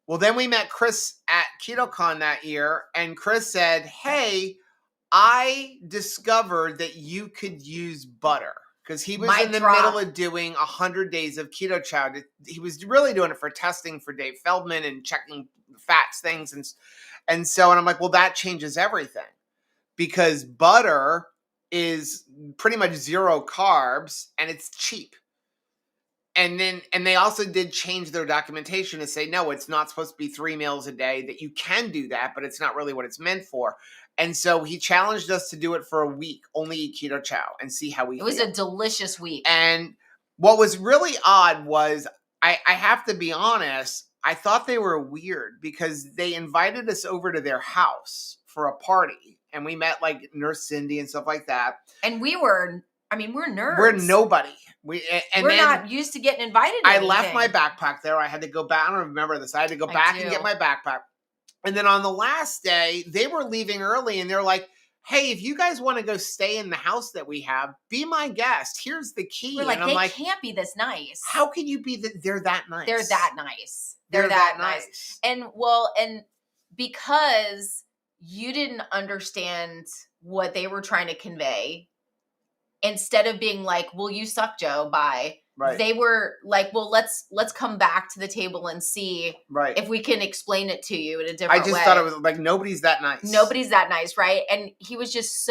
Well, then we met Chris at KetoCon that year, and Chris said, hey, I discovered that you could use butter because he was in the middle of doing 100 days of keto chow. He was really doing it for testing for Dave Feldman and checking fats things. And I'm like, well, that changes everything because butter is pretty much 0 carbs and it's cheap. And they also did change their documentation to say, no, it's not supposed to be 3 meals a day, that you can do that, but it's not really what it's meant for. And so he challenged us to do it for a week, only eat keto chow and see how we feel. It was a delicious week. And what was really odd was, I have to be honest, I thought they were weird because they invited us over to their house for a party. And we met like Nurse Cindy and stuff like that. And we're nerds. We're nobody. We're not used to getting invited to anything. Left my backpack there. I had to go back. I don't remember this. I had to go back and get my backpack. And then on the last day, they were leaving early and they're like, hey, if you guys want to go stay in the house that we have, be my guest. Here's the key. We're like, and they can't be this nice. How can you be they're that nice? They're that nice. They're that nice. And because you didn't understand what they were trying to convey, instead of being like, well, you suck, Joe, bye. Right. They were like, well, let's come back to the table and see if we can explain it to you in a different way. I just thought it was like, nobody's that nice. Nobody's that nice, right? And he was just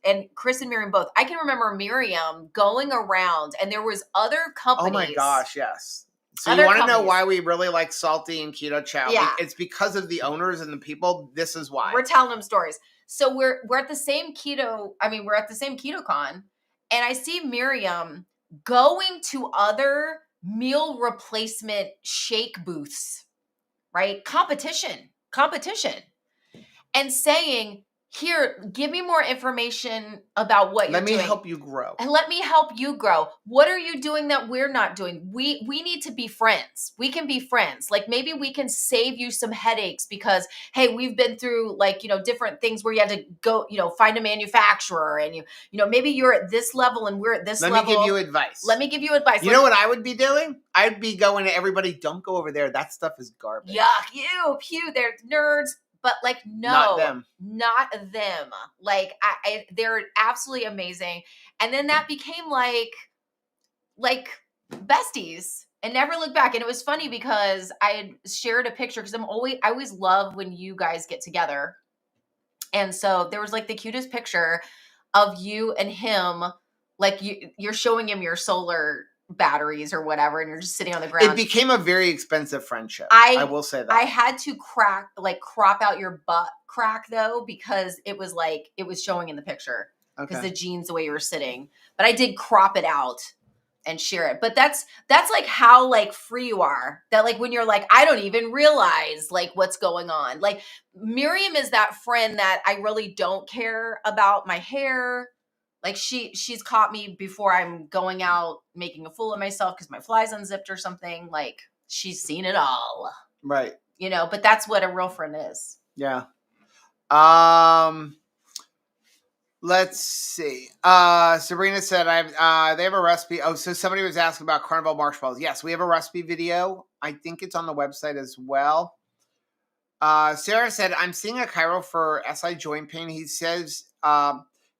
and Chris and Miriam both. I can remember Miriam going around and there was other companies. Oh my gosh, yes. So you want to know why we really like Salty and Keto Chow? Yeah. It's because of the owners and the people. This is why. We're telling them stories. So we're at the same we're at the same KetoCon, and I see Miriam going to other meal replacement shake booths, right? Competition, and saying, here, give me more information about what you're doing. Let me help you grow. And let me help you grow. What are you doing that we're not doing? We need to be friends. We can be friends. Like maybe we can save you some headaches because, hey, we've been through different things where you had to go, find a manufacturer and maybe you're at this level and we're at this level. Let me give you advice. You know what I would be doing? I'd be going to everybody, don't go over there. That stuff is garbage. Yuck, pew, they're nerds. But no, not them. Like they're absolutely amazing. And then that became like besties and never looked back. And it was funny because I had shared a picture because I always love when you guys get together. And so there was like the cutest picture of you and him, like you're showing him your solar batteries or whatever, and you're just sitting on the ground. It became a very expensive friendship. I will say that. I had to crop out your butt crack though, because it was showing in the picture because the jeans, the way you were sitting, but I did crop it out and share it. But that's like how free you are, that when you're I don't even realize what's going on. Like Miriam is that friend that I really don't care about my hair. Like she's caught me before I'm going out making a fool of myself because my fly's unzipped or something. Like she's seen it all. Right. But that's what a real friend is. Yeah. Let's see. Sabrina said they have a recipe. Oh, so somebody was asking about Carnivore marshmallows. Yes, we have a recipe video. I think it's on the website as well. Sarah said, I'm seeing a chiro for SI joint pain. He says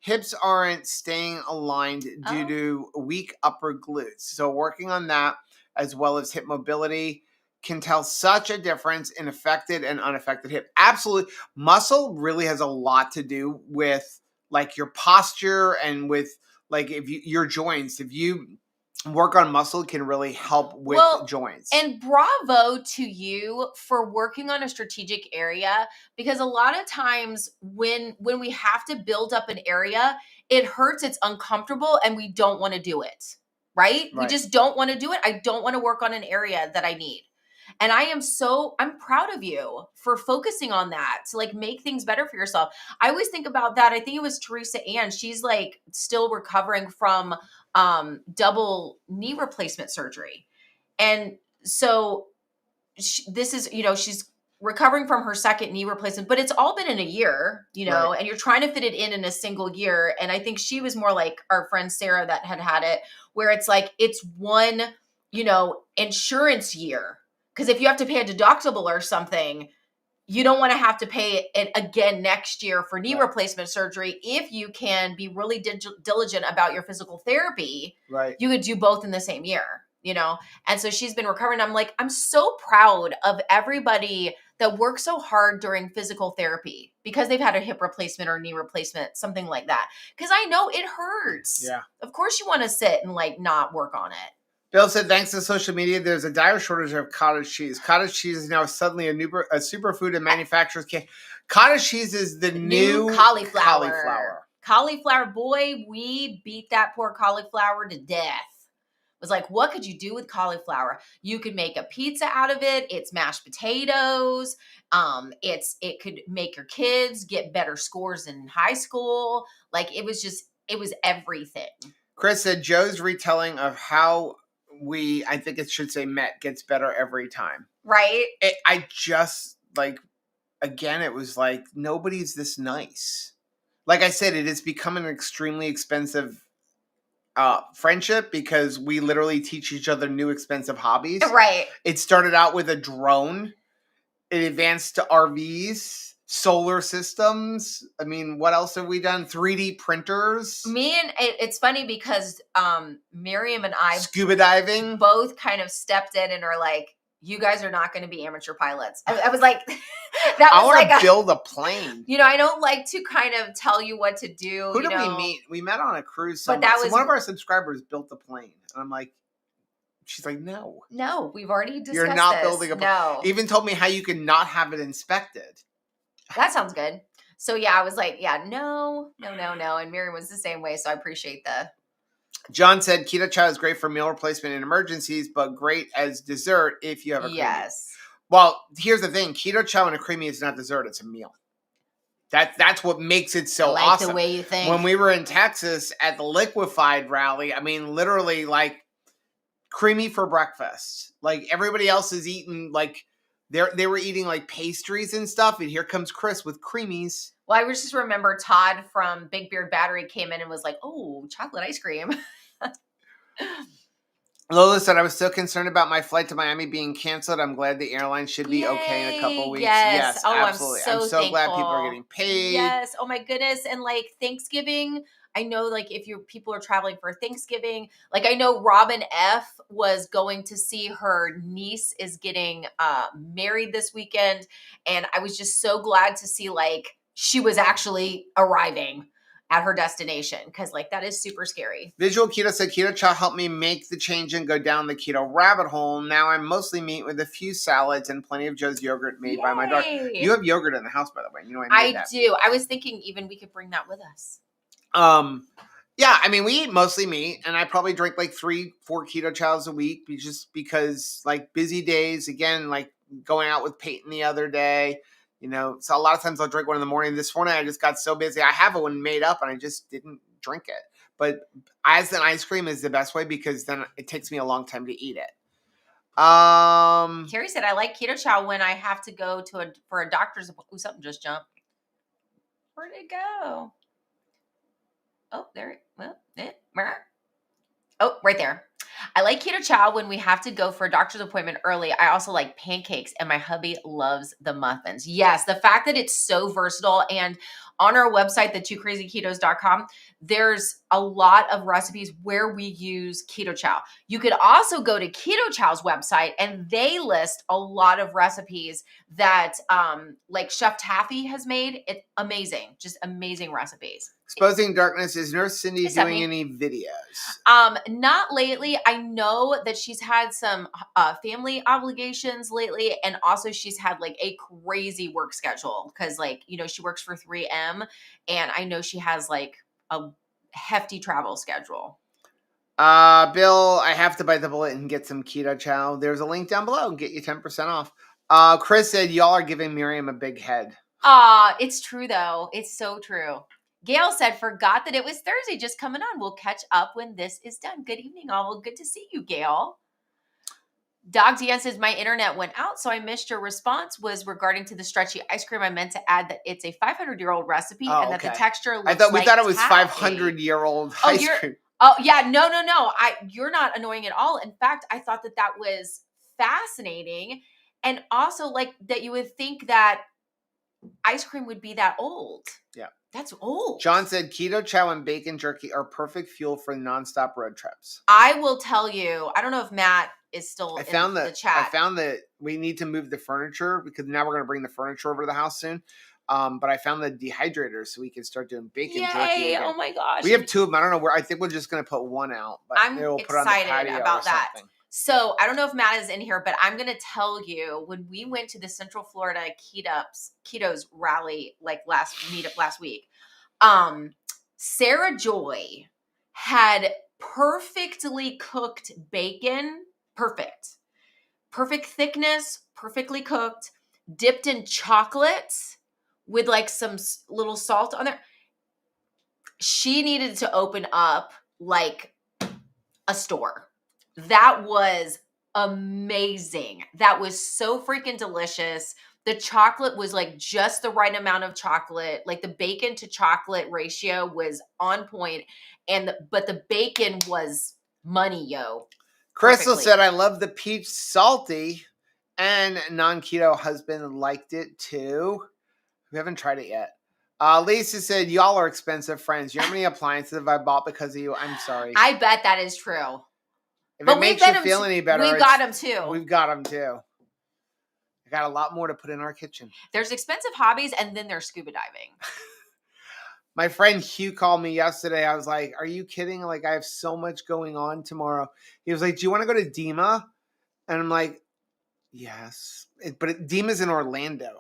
hips aren't staying aligned due to weak upper glutes. So working on that as well as hip mobility can tell such a difference in affected and unaffected hip. Absolutely. Muscle really has a lot to do with like your posture and with like your joints. If you work on muscle, it can really help with joints. And bravo to you for working on a strategic area, because a lot of times when we have to build up an area, it hurts, it's uncomfortable, and we don't want to do it. Right? We just don't want to do it. I don't want to work on an area that I need. And I'm proud of you for focusing on that to like make things better for yourself. I always think about that. I think it was Teresa Ann. She's like still recovering from double knee replacement surgery. And so this is, she's recovering from her second knee replacement, but it's all been in a year, and you're trying to fit it in a single year. And I think she was more like our friend Sarah that had it, where it's like, it's one, insurance year. Because if you have to pay a deductible or something, you don't want to have to pay it again next year for knee replacement surgery. If you can be really diligent about your physical therapy, you could do both in the same year, And so she's been recovering. I'm like, I'm so proud of everybody that works so hard during physical therapy because they've had a hip replacement or knee replacement, something like that. Because I know it hurts. Yeah. Of course you want to sit and like not work on it. Bill said, thanks to social media, there's a dire shortage of cottage cheese. Cottage cheese is now suddenly a superfood and manufacturers can't. Cottage cheese is the new cauliflower. Cauliflower, boy, we beat that poor cauliflower to death. It was like, what could you do with cauliflower? You could make a pizza out of it. It's mashed potatoes. It could make your kids get better scores in high school. Like it was everything. Chris said, Joe's retelling of how I think it should say Met gets better every time. Right. I just like, again, it was like, nobody's this nice. Like I said, it has become an extremely expensive friendship because we literally teach each other new expensive hobbies. Right. It started out with a drone. It advanced to RVs, solar systems. I mean, what else have we done? 3D printers. It's funny because Miriam and I scuba diving both kind of stepped in and are like, you guys are not going to be amateur pilots. I was like, I want to build a plane. I don't like to kind of tell you what to do. Who did we meet? We met on a cruise. But that was one of our subscribers built the plane. And I'm like, she's like, no, we've already discussed You're not building a plane. No. Even told me how you can not have it inspected. That sounds good. So yeah, I was like, yeah, no. And Miriam was the same way. So I appreciate the. John said, keto chow is great for meal replacement in emergencies, but great as dessert if you have a creamy. Yes. Well, here's the thing. Keto chow and a creamy is not dessert. It's a meal. That's what makes it so awesome. The way you think. When we were in Texas at the Liquefied rally, I mean, literally like creamy for breakfast. Like everybody else is eating like they were eating like pastries and stuff. And here comes Chris with creamies. Well, I just remember Todd from Big Beard Battery came in and was like, oh, chocolate ice cream. Lola said, I was still concerned about my flight to Miami being canceled. I'm glad the airline should be okay in a couple weeks. Yes, absolutely. I'm so glad people are getting paid. Yes. Oh my goodness. And like Thanksgiving, I know like if people are traveling for Thanksgiving, like I know Robin F was going to see her niece is getting married this weekend. And I was just so glad to see like she was actually arriving at her destination, because like that is super scary. Visual Keto said, Keto Chow helped me make the change and go down the keto rabbit hole. Now I'm mostly meat with a few salads and plenty of Joe's yogurt made by my daughter. You have yogurt in the house, by the way. You know I do. I was thinking even we could bring that with us. Yeah, I mean, we eat mostly meat, and I probably drink like 3-4 Keto Chows a week just because like busy days, again, like going out with Peyton the other day. So a lot of times I'll drink one in the morning. This morning I just got so busy. I have one made up and I just didn't drink it. But as an ice cream is the best way because then it takes me a long time to eat it. Carrie said, I like Keto Chow when I have to go for a doctor's appointment. Ooh, something just jumped. Where'd it go? Oh, there. Well, oh, right there. I like keto chow when we have to go for a doctor's appointment early. I also like pancakes, and my hubby loves the muffins. Yes, the fact that it's so versatile, and on our website, the twocrazyketos.com, there's a lot of recipes where we use keto chow. You could also go to Keto Chow's website, and they list a lot of recipes that like Chef Taffy has made. It's amazing, just amazing recipes. Exposing Darkness, is Nurse Cindy Hey, doing Stephanie. any videos? Not lately. I know that she's had some family obligations lately, and also she's had like a crazy work schedule because, like, you know, she works for 3M, and I know she has like a hefty travel schedule. Bill, I have to bite the bullet and get some keto chow. There's a link down below and get you 10% off. Chris said y'all are giving Miriam a big head. It's true though. It's so true. Gail said, forgot that it was Thursday, just coming on. We'll catch up when this is done. Good evening, all. Well, good to see you, Gail. Dog Dan says, my internet went out, so I missed your response. Was regarding to the stretchy ice cream. I meant to add that it's a 500-year-old recipe and that the texture looks we like thought it was taffy. 500-year-old ice cream. Oh, yeah. No. You're not annoying at all. In fact, I thought that was fascinating. And also, like, that you would think that ice cream would be that old. Yeah. That's old. John said keto chow and bacon jerky are perfect fuel for nonstop road trips. I will tell you, I don't know if Matt is still in the chat. I found that we need to move the furniture because now we're going to bring the furniture over to the house soon. But I found the dehydrator so we can start doing bacon jerky again. Oh my gosh. We have two of them. I don't know where. I think we're just going to put one out. But I'm we'll excited put it on the patio about that. Something. So I don't know if Matt is in here, but I'm going to tell you, when we went to the Central Florida Ketos rally, like meetup last week, Sarah Joy had perfectly cooked bacon, perfect thickness, perfectly cooked, dipped in chocolate with like some little salt on there. She needed to open up like a store. That was amazing. That was so freaking delicious. The chocolate was like just the right amount of chocolate. Like the bacon to chocolate ratio was on point, but the bacon was money, yo. Crystal said, I love the peach salty, and non-keto husband liked it too. We haven't tried it yet. Lisa said, y'all are expensive friends. You know how many appliances have I bought because of you? I'm sorry. I bet that is true. If it makes you feel any better, we got them too. We've got them too. I got a lot more to put in our kitchen. There's expensive hobbies, and then there's scuba diving. My friend Hugh called me yesterday. I was like, are you kidding? Like, I have so much going on tomorrow. He was like, do you want to go to Dima? And I'm like, yes. But Dima's in Orlando,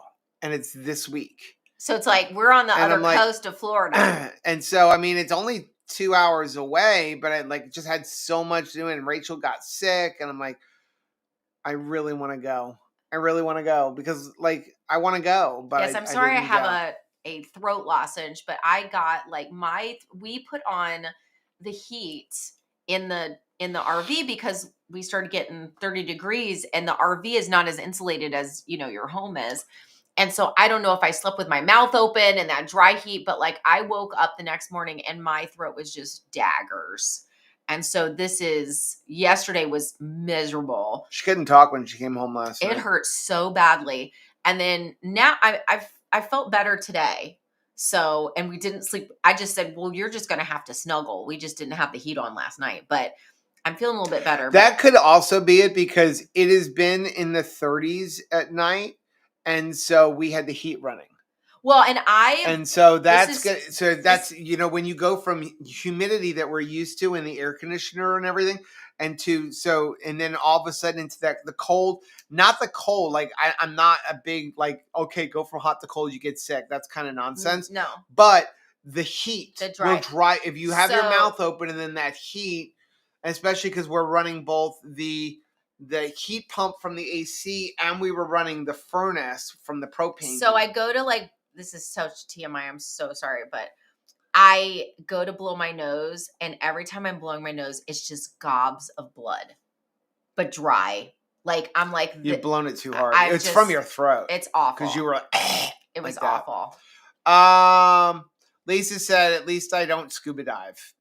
and it's this week. So it's like we're on the other coast of Florida. And so, I mean, it's only 2 hours away, but I like just had so much to do. And Rachel got sick, and I'm like, I really want to go. I really want to go because, like, I want to go. But yes, I'm sorry I have a throat lozenge, but I got like we put on the heat in the RV because we started getting 30 degrees, and the RV is not as insulated as, you know, your home is. And so I don't know if I slept with my mouth open and that dry heat, but like I woke up the next morning and my throat was just daggers. And so yesterday was miserable. She couldn't talk when she came home last night. It hurt so badly. And then now I felt better today. So, and we didn't sleep. I just said, well, you're just going to have to snuggle. We just didn't have the heat on last night, but I'm feeling a little bit better. That could also be it because it has been in the 30s at night. And so we had the heat running. Well, and so that's good. So that's, you know, when you go from humidity that we're used to in the air conditioner and everything, and then all of a sudden into the cold, not the cold. Like I'm not a big, like, okay, go from hot to cold, you get sick. That's kind of nonsense. No, but the heat will dry. If you have your mouth open and then that heat, especially because we're running both the heat pump from the AC and we were running the furnace from the propane. So I go to like, this is such TMI, I'm so sorry, but I go to blow my nose, and every time I'm blowing my nose, it's just gobs of blood, but dry. Like, I'm like, you've blown it too hard. It's from your throat. It's awful. Because you were like, it was awful. Lisa said, at least I don't scuba dive.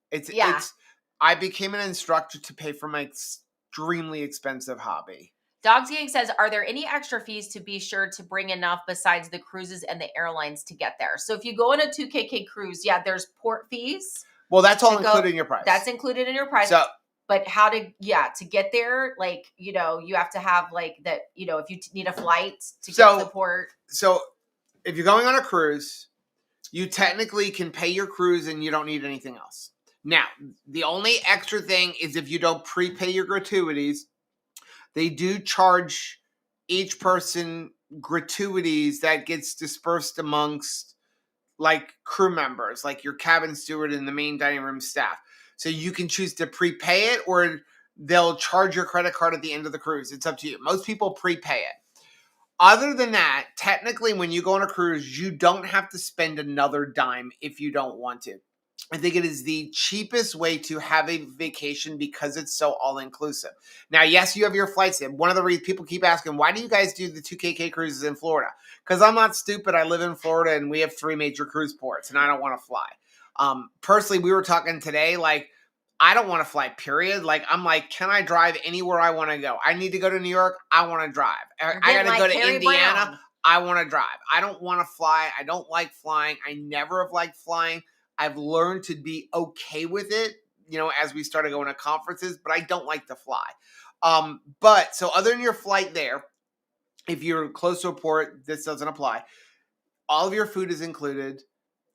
I became an instructor to pay for my extremely expensive hobby. Dogs Gang says, are there any extra fees to be sure to bring enough besides the cruises and the airlines to get there? So if you go on a 2KK cruise, yeah, there's port fees. Well, that's all included in your price. That's included in your price. So, but how to get there, like, you have to have like that, if you need a flight to get to the port. So if you're going on a cruise, you technically can pay your cruise and you don't need anything else. Now, the only extra thing is if you don't prepay your gratuities, they do charge each person gratuities that gets dispersed amongst like crew members, like your cabin steward and the main dining room staff. So you can choose to prepay it or they'll charge your credit card at the end of the cruise. It's up to you. Most people prepay it. Other than that, technically when you go on a cruise, you don't have to spend another dime if you don't want to. I think it is the cheapest way to have a vacation because it's so all-inclusive. Now, yes, you have your flights in. One of the reasons people keep asking, why do you guys do the 2KK cruises in Florida? Because I'm not stupid. I live in Florida, and we have 3 major cruise ports, and I don't want to fly. Personally, we were talking today, like, I don't want to fly, period. Like, I'm like, can I drive anywhere I want to go? I need to go to New York. I want to drive. I got to go to Indiana. Brown. I want to drive. I don't want to fly. I don't like flying. I never have liked flying. I've learned to be okay with it, as we started going to conferences, but I don't like to fly. But so other than your flight there, if you're close to a port, this doesn't apply. All of your food is included.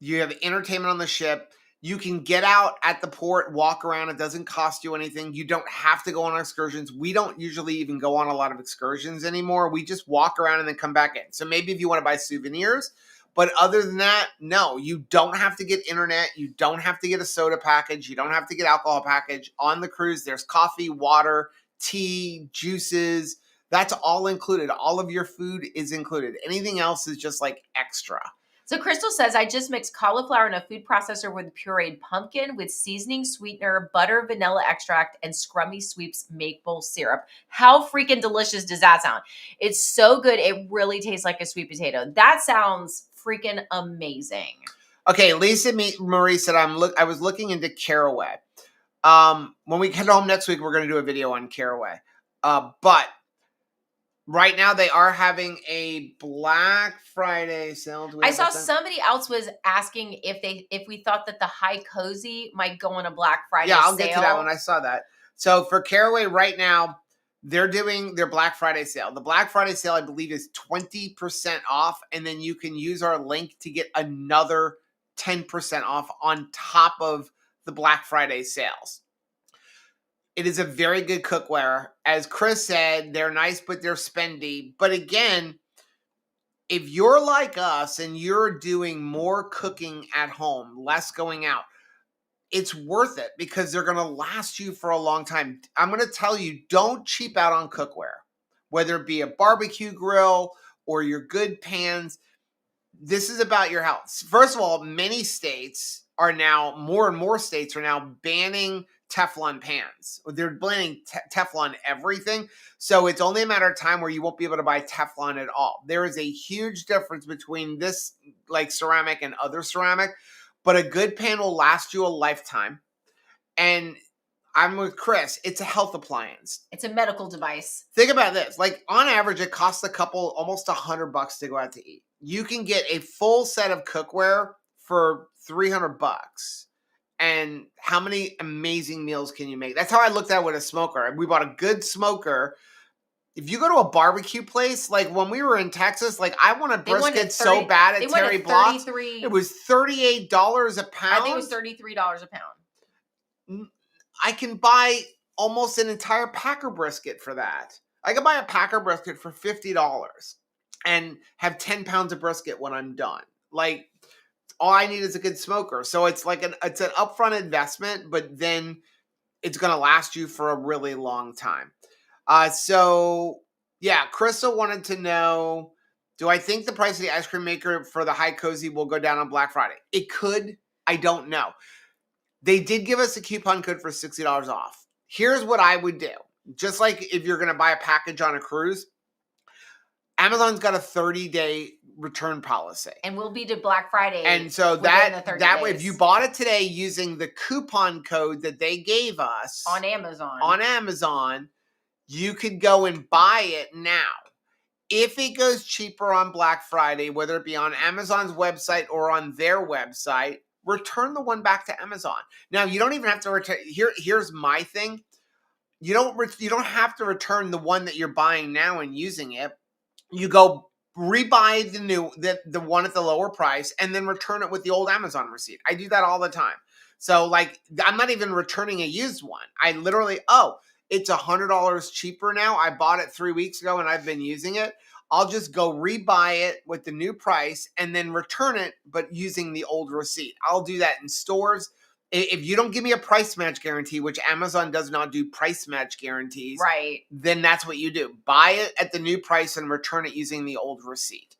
You have entertainment on the ship. You can get out at the port, walk around. It doesn't cost you anything. You don't have to go on excursions. We don't usually even go on a lot of excursions anymore. We just walk around and then come back in. So maybe if you want to buy souvenirs, but other than that, no, you don't have to get internet. You don't have to get a soda package. You don't have to get alcohol package. On the cruise, there's coffee, water, tea, juices. That's all included. All of your food is included. Anything else is just like extra. So Crystal says, I just mixed cauliflower in a food processor with pureed pumpkin with seasoning, sweetener, butter, vanilla extract, and Scrummy Sweeps maple syrup. How freaking delicious does that sound? It's so good. It really tastes like a sweet potato. That sounds freaking amazing. Okay, Lisa Marie said, I was looking into Caraway. When we get home next week, we're going to do a video on Caraway. But right now, they are having a Black Friday sale. I saw somebody else was asking if we thought that the High Cozy might go on a Black Friday sale. Yeah, I'll get to that when I saw that. So for Caraway right now, they're doing their Black Friday sale. The Black Friday sale, I believe, is 20% off, and then you can use our link to get another 10% off on top of the Black Friday sales. It is a very good cookware. As Chris said, they're nice, but they're spendy. But again, if you're like us and you're doing more cooking at home, less going out, it's worth it because they're going to last you for a long time. I'm going to tell you, don't cheap out on cookware, whether it be a barbecue grill or your good pans. This is about your health. First of all, many states are now, more and more states are now banning Teflon pans. They're banning Teflon everything. So it's only a matter of time where you won't be able to buy Teflon at all. There is a huge difference between this like ceramic and other ceramic, but a good pan will last you a lifetime. And I'm with Chris. It's a health appliance. It's a medical device. Think about this. Like on average, it costs a couple, almost $100 to go out to eat. You can get a full set of cookware for $300. And how many amazing meals can you make? That's how I looked at it with a smoker. We bought a good smoker. If you go to a barbecue place, like when we were in Texas, like I wanted brisket so bad at Terry Block's. It was $38 a pound. I think it was $33 a pound. I can buy almost an entire Packer brisket for that. I can buy a Packer brisket for $50 and have 10 pounds of brisket when I'm done. Like, all I need is a good smoker. So it's like it's an upfront investment, but then it's going to last you for a really long time. So yeah, Crystal wanted to know, do I think the price of the ice cream maker for the High Cozy will go down on Black Friday? It could. I don't know. They did give us a coupon code for $60 off. Here's what I would do. Just like if you're going to buy a package on a cruise, Amazon's got a 30-day return policy. And we'll be to Black Friday. And so within the 30 that way, if days you bought it today using the coupon code that they gave us on Amazon, you could go and buy it now. If it goes cheaper on Black Friday, whether it be on Amazon's website or on their website, return the one back to Amazon. Now, you don't even have to return. Here's my thing. You don't have to return the one that you're buying now and using it. You go rebuy the one at the lower price and then return it with the old Amazon receipt. I do that all the time. So like, I'm not even returning a used one. I literally, it's $100 cheaper now. I bought it 3 weeks ago and I've been using it. I'll just go rebuy it with the new price and then return it, but using the old receipt. I'll do that in stores. If you don't give me a price match guarantee, which Amazon does not do price match guarantees, right, then that's what you do. Buy it at the new price and return it using the old receipt.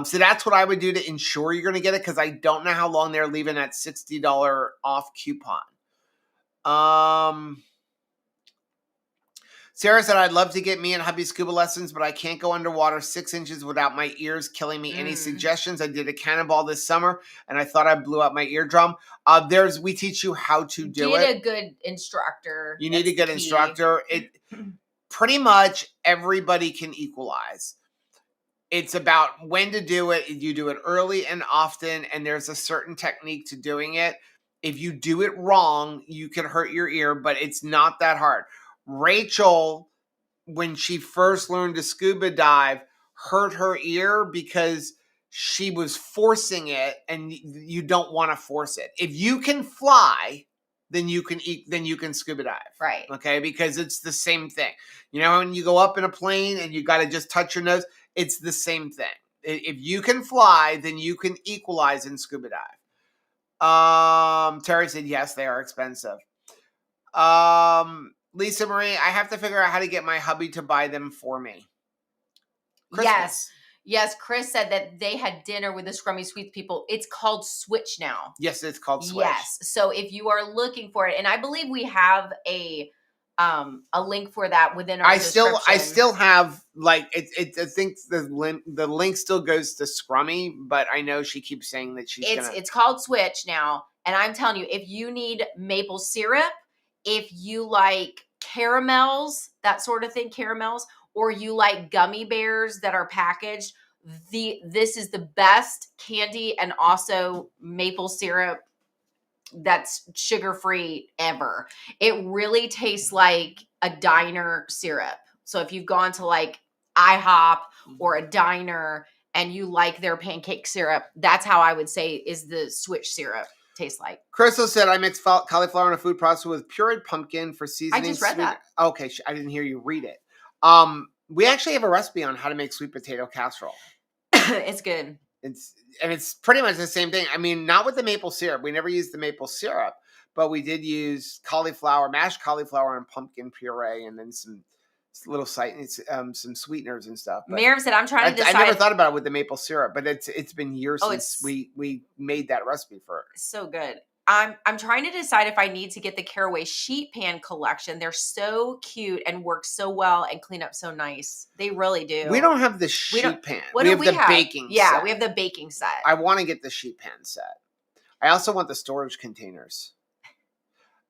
So that's what I would do to ensure you're going to get it, because I don't know how long they're leaving that $60 off coupon. Sarah said, I'd love to get me and hubby scuba lessons, but I can't go underwater 6 inches without my ears killing me. Any suggestions? I did a cannonball this summer, and I thought I blew out my eardrum. We teach you how to do it. Get a good instructor. You need a good instructor. It pretty much everybody can equalize. It's about when to do it. You do it early and often, and there's a certain technique to doing it. If you do it wrong, you can hurt your ear, but it's not that hard. Rachel, when she first learned to scuba dive, hurt her ear because she was forcing it, and you don't want to force it. If you can fly, then you can scuba dive. Right. Okay? Because it's the same thing. You know, when you go up in a plane and you got to just touch your nose, it's the same thing. If you can fly, then you can equalize in scuba dive. Terry said, yes, they are expensive. Lisa Marie, I have to figure out how to get my hubby to buy them for me. Christmas. Yes, Chris said that they had dinner with the Scrummy Sweets people. It's called Switch now. Yes, it's called Switch. Yes. So if you are looking for it, and I believe we have a link for that within our description. I still have, like, I think the link still goes to Scrummy, but I know she keeps saying that it's called Switch now. And I'm telling you, if you need maple syrup, if you like caramels, that sort of thing, or you like gummy bears that are packaged, this is the best candy and also maple syrup that's sugar-free ever. It really tastes like a diner syrup. So if you've gone to like IHOP or a diner and you like their pancake syrup, that's how I would say is the Switch syrup tastes like. Crystal said, I mixed cauliflower in a food processor with pureed pumpkin for seasoning. I just read that. Okay, I didn't hear you read it. We actually have a recipe on how to make sweet potato casserole. It's good. It's pretty much the same thing. I mean, not with the maple syrup. We never used the maple syrup, but we did use mashed cauliflower and pumpkin puree, and then some little some sweeteners and stuff. But Miriam said, I'm trying to decide. I never thought about it with the maple syrup, but it's been years since we made that recipe for it. So good. I'm trying to decide if I need to get the Caraway sheet pan collection. They're so cute and work so well and clean up so nice. They really do. We don't have the sheet pan. We have the baking set. Yeah, we have the baking set. I want to get the sheet pan set. I also want the storage containers.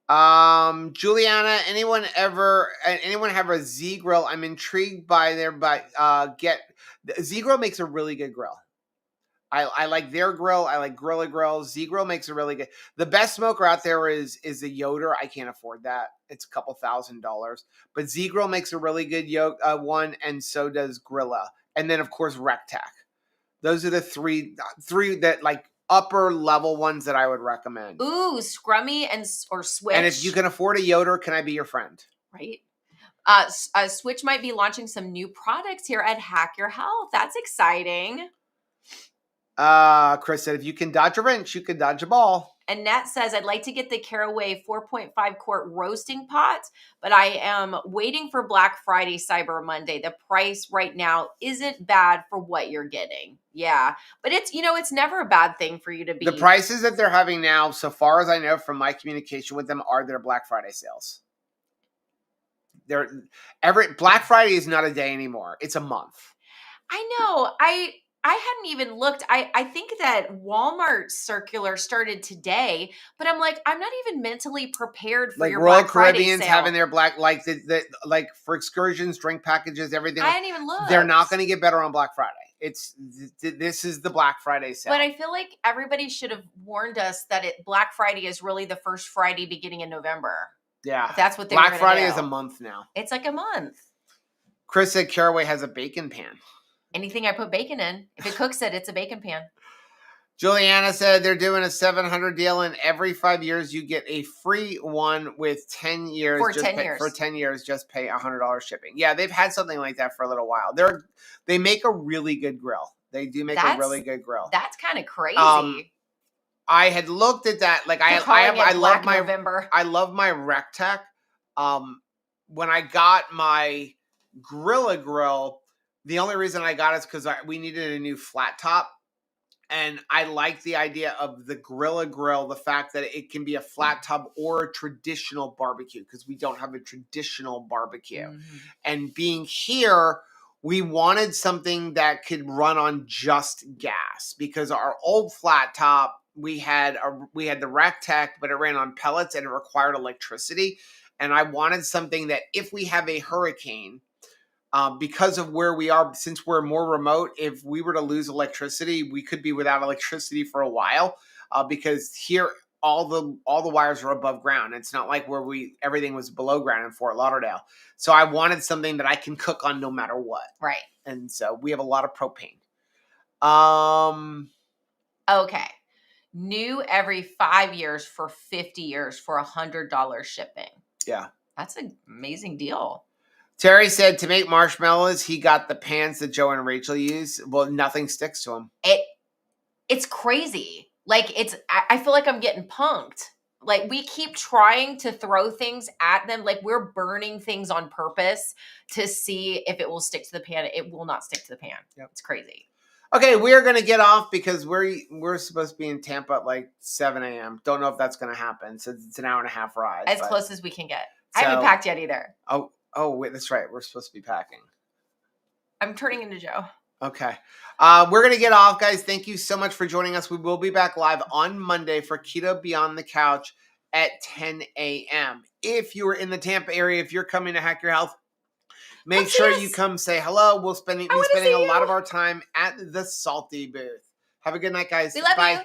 Juliana, anyone have a Z grill? I'm intrigued by Z grill makes a really good grill. I like their grill. I like Gorilla Grill. Z Grill makes a really good. The best smoker out there is a Yoder. I can't afford that. It's a couple $1,000s. But Z Grill makes a really good one, and so does Grilla. And then of course Rectac. Those are the three that like upper level ones that I would recommend. Ooh, Scrummy or Switch. And if you can afford a Yoder, can I be your friend? Right. Switch might be launching some new products here at Hack Your Health. That's exciting. Chris said, if you can dodge a wrench, you can dodge a ball. Annette says, I'd like to get the Caraway 4.5 quart roasting pot, but I am waiting for Black Friday, Cyber Monday. The price right now isn't bad for what you're getting. Yeah. But it's never a bad thing for you to be. The prices that they're having now, so far as I know from my communication with them, are their Black Friday sales. Black Friday is not a day anymore. It's a month. I know. I hadn't even looked. I think that Walmart circular started today, but I'm like, I'm not even mentally prepared for Like your Royal Black Friday Caribbean's sale. having their black, like like for excursions, drink packages, everything. I hadn't even looked. They're not going to get better on Black Friday. This is the Black Friday sale. But I feel like everybody should have warned us that Black Friday is really the first Friday beginning in November. Yeah, If that's what they Black were Friday do. is a month now. It's like a month. Chris said Caraway has a bacon pan. Anything I put bacon in, if it cooks it, it's a bacon pan. Juliana said they're doing a 700 deal, and every 5 years you get a free one with 10 years. For 10 years. For 10 years, just pay $100 shipping. Yeah, they've had something like that for a little while. They make a really good grill. They do make a really good grill. That's kind of crazy. I had looked at that. Like I love my Rectech. When I got my Gorilla Grill, the only reason I got it is because we needed a new flat top. And I like the idea of the Gorilla Grill, the fact that it can be a flat top or a traditional barbecue, because we don't have a traditional barbecue. Mm-hmm. And being here, we wanted something that could run on just gas, because our old flat top, we had the Rectech, but it ran on pellets and it required electricity. And I wanted something that if we have a hurricane, because of where we are, since we're more remote, if we were to lose electricity, we could be without electricity for a while, because here all the wires are above ground. It's not like where everything was below ground in Fort Lauderdale. So I wanted something that I can cook on no matter what. Right. And so we have a lot of propane. Okay. New every 5 years for 50 years for $100 shipping. Yeah. That's an amazing deal. Terry said to make marshmallows, he got the pans that Joe and Rachel use. Well, nothing sticks to them. It's crazy. Like I feel like I'm getting punked. Like we keep trying to throw things at them. Like we're burning things on purpose to see if it will stick to the pan. It will not stick to the pan. Yep. It's crazy. Okay, we're going to get off because we're supposed to be in Tampa at like 7 a.m. Don't know if that's going to happen. So it's an hour and a half ride. As close as we can get. I haven't packed yet either. Oh, wait, that's right. We're supposed to be packing. I'm turning into Joe. Okay. We're going to get off, guys. Thank you so much for joining us. We will be back live on Monday for Keto Beyond the Couch at 10 a.m. If you are in the Tampa area, if you're coming to Hack Your Health, make sure you come say hello. We'll be spending a lot of our time at the Salty booth. Have a good night, guys. We love you.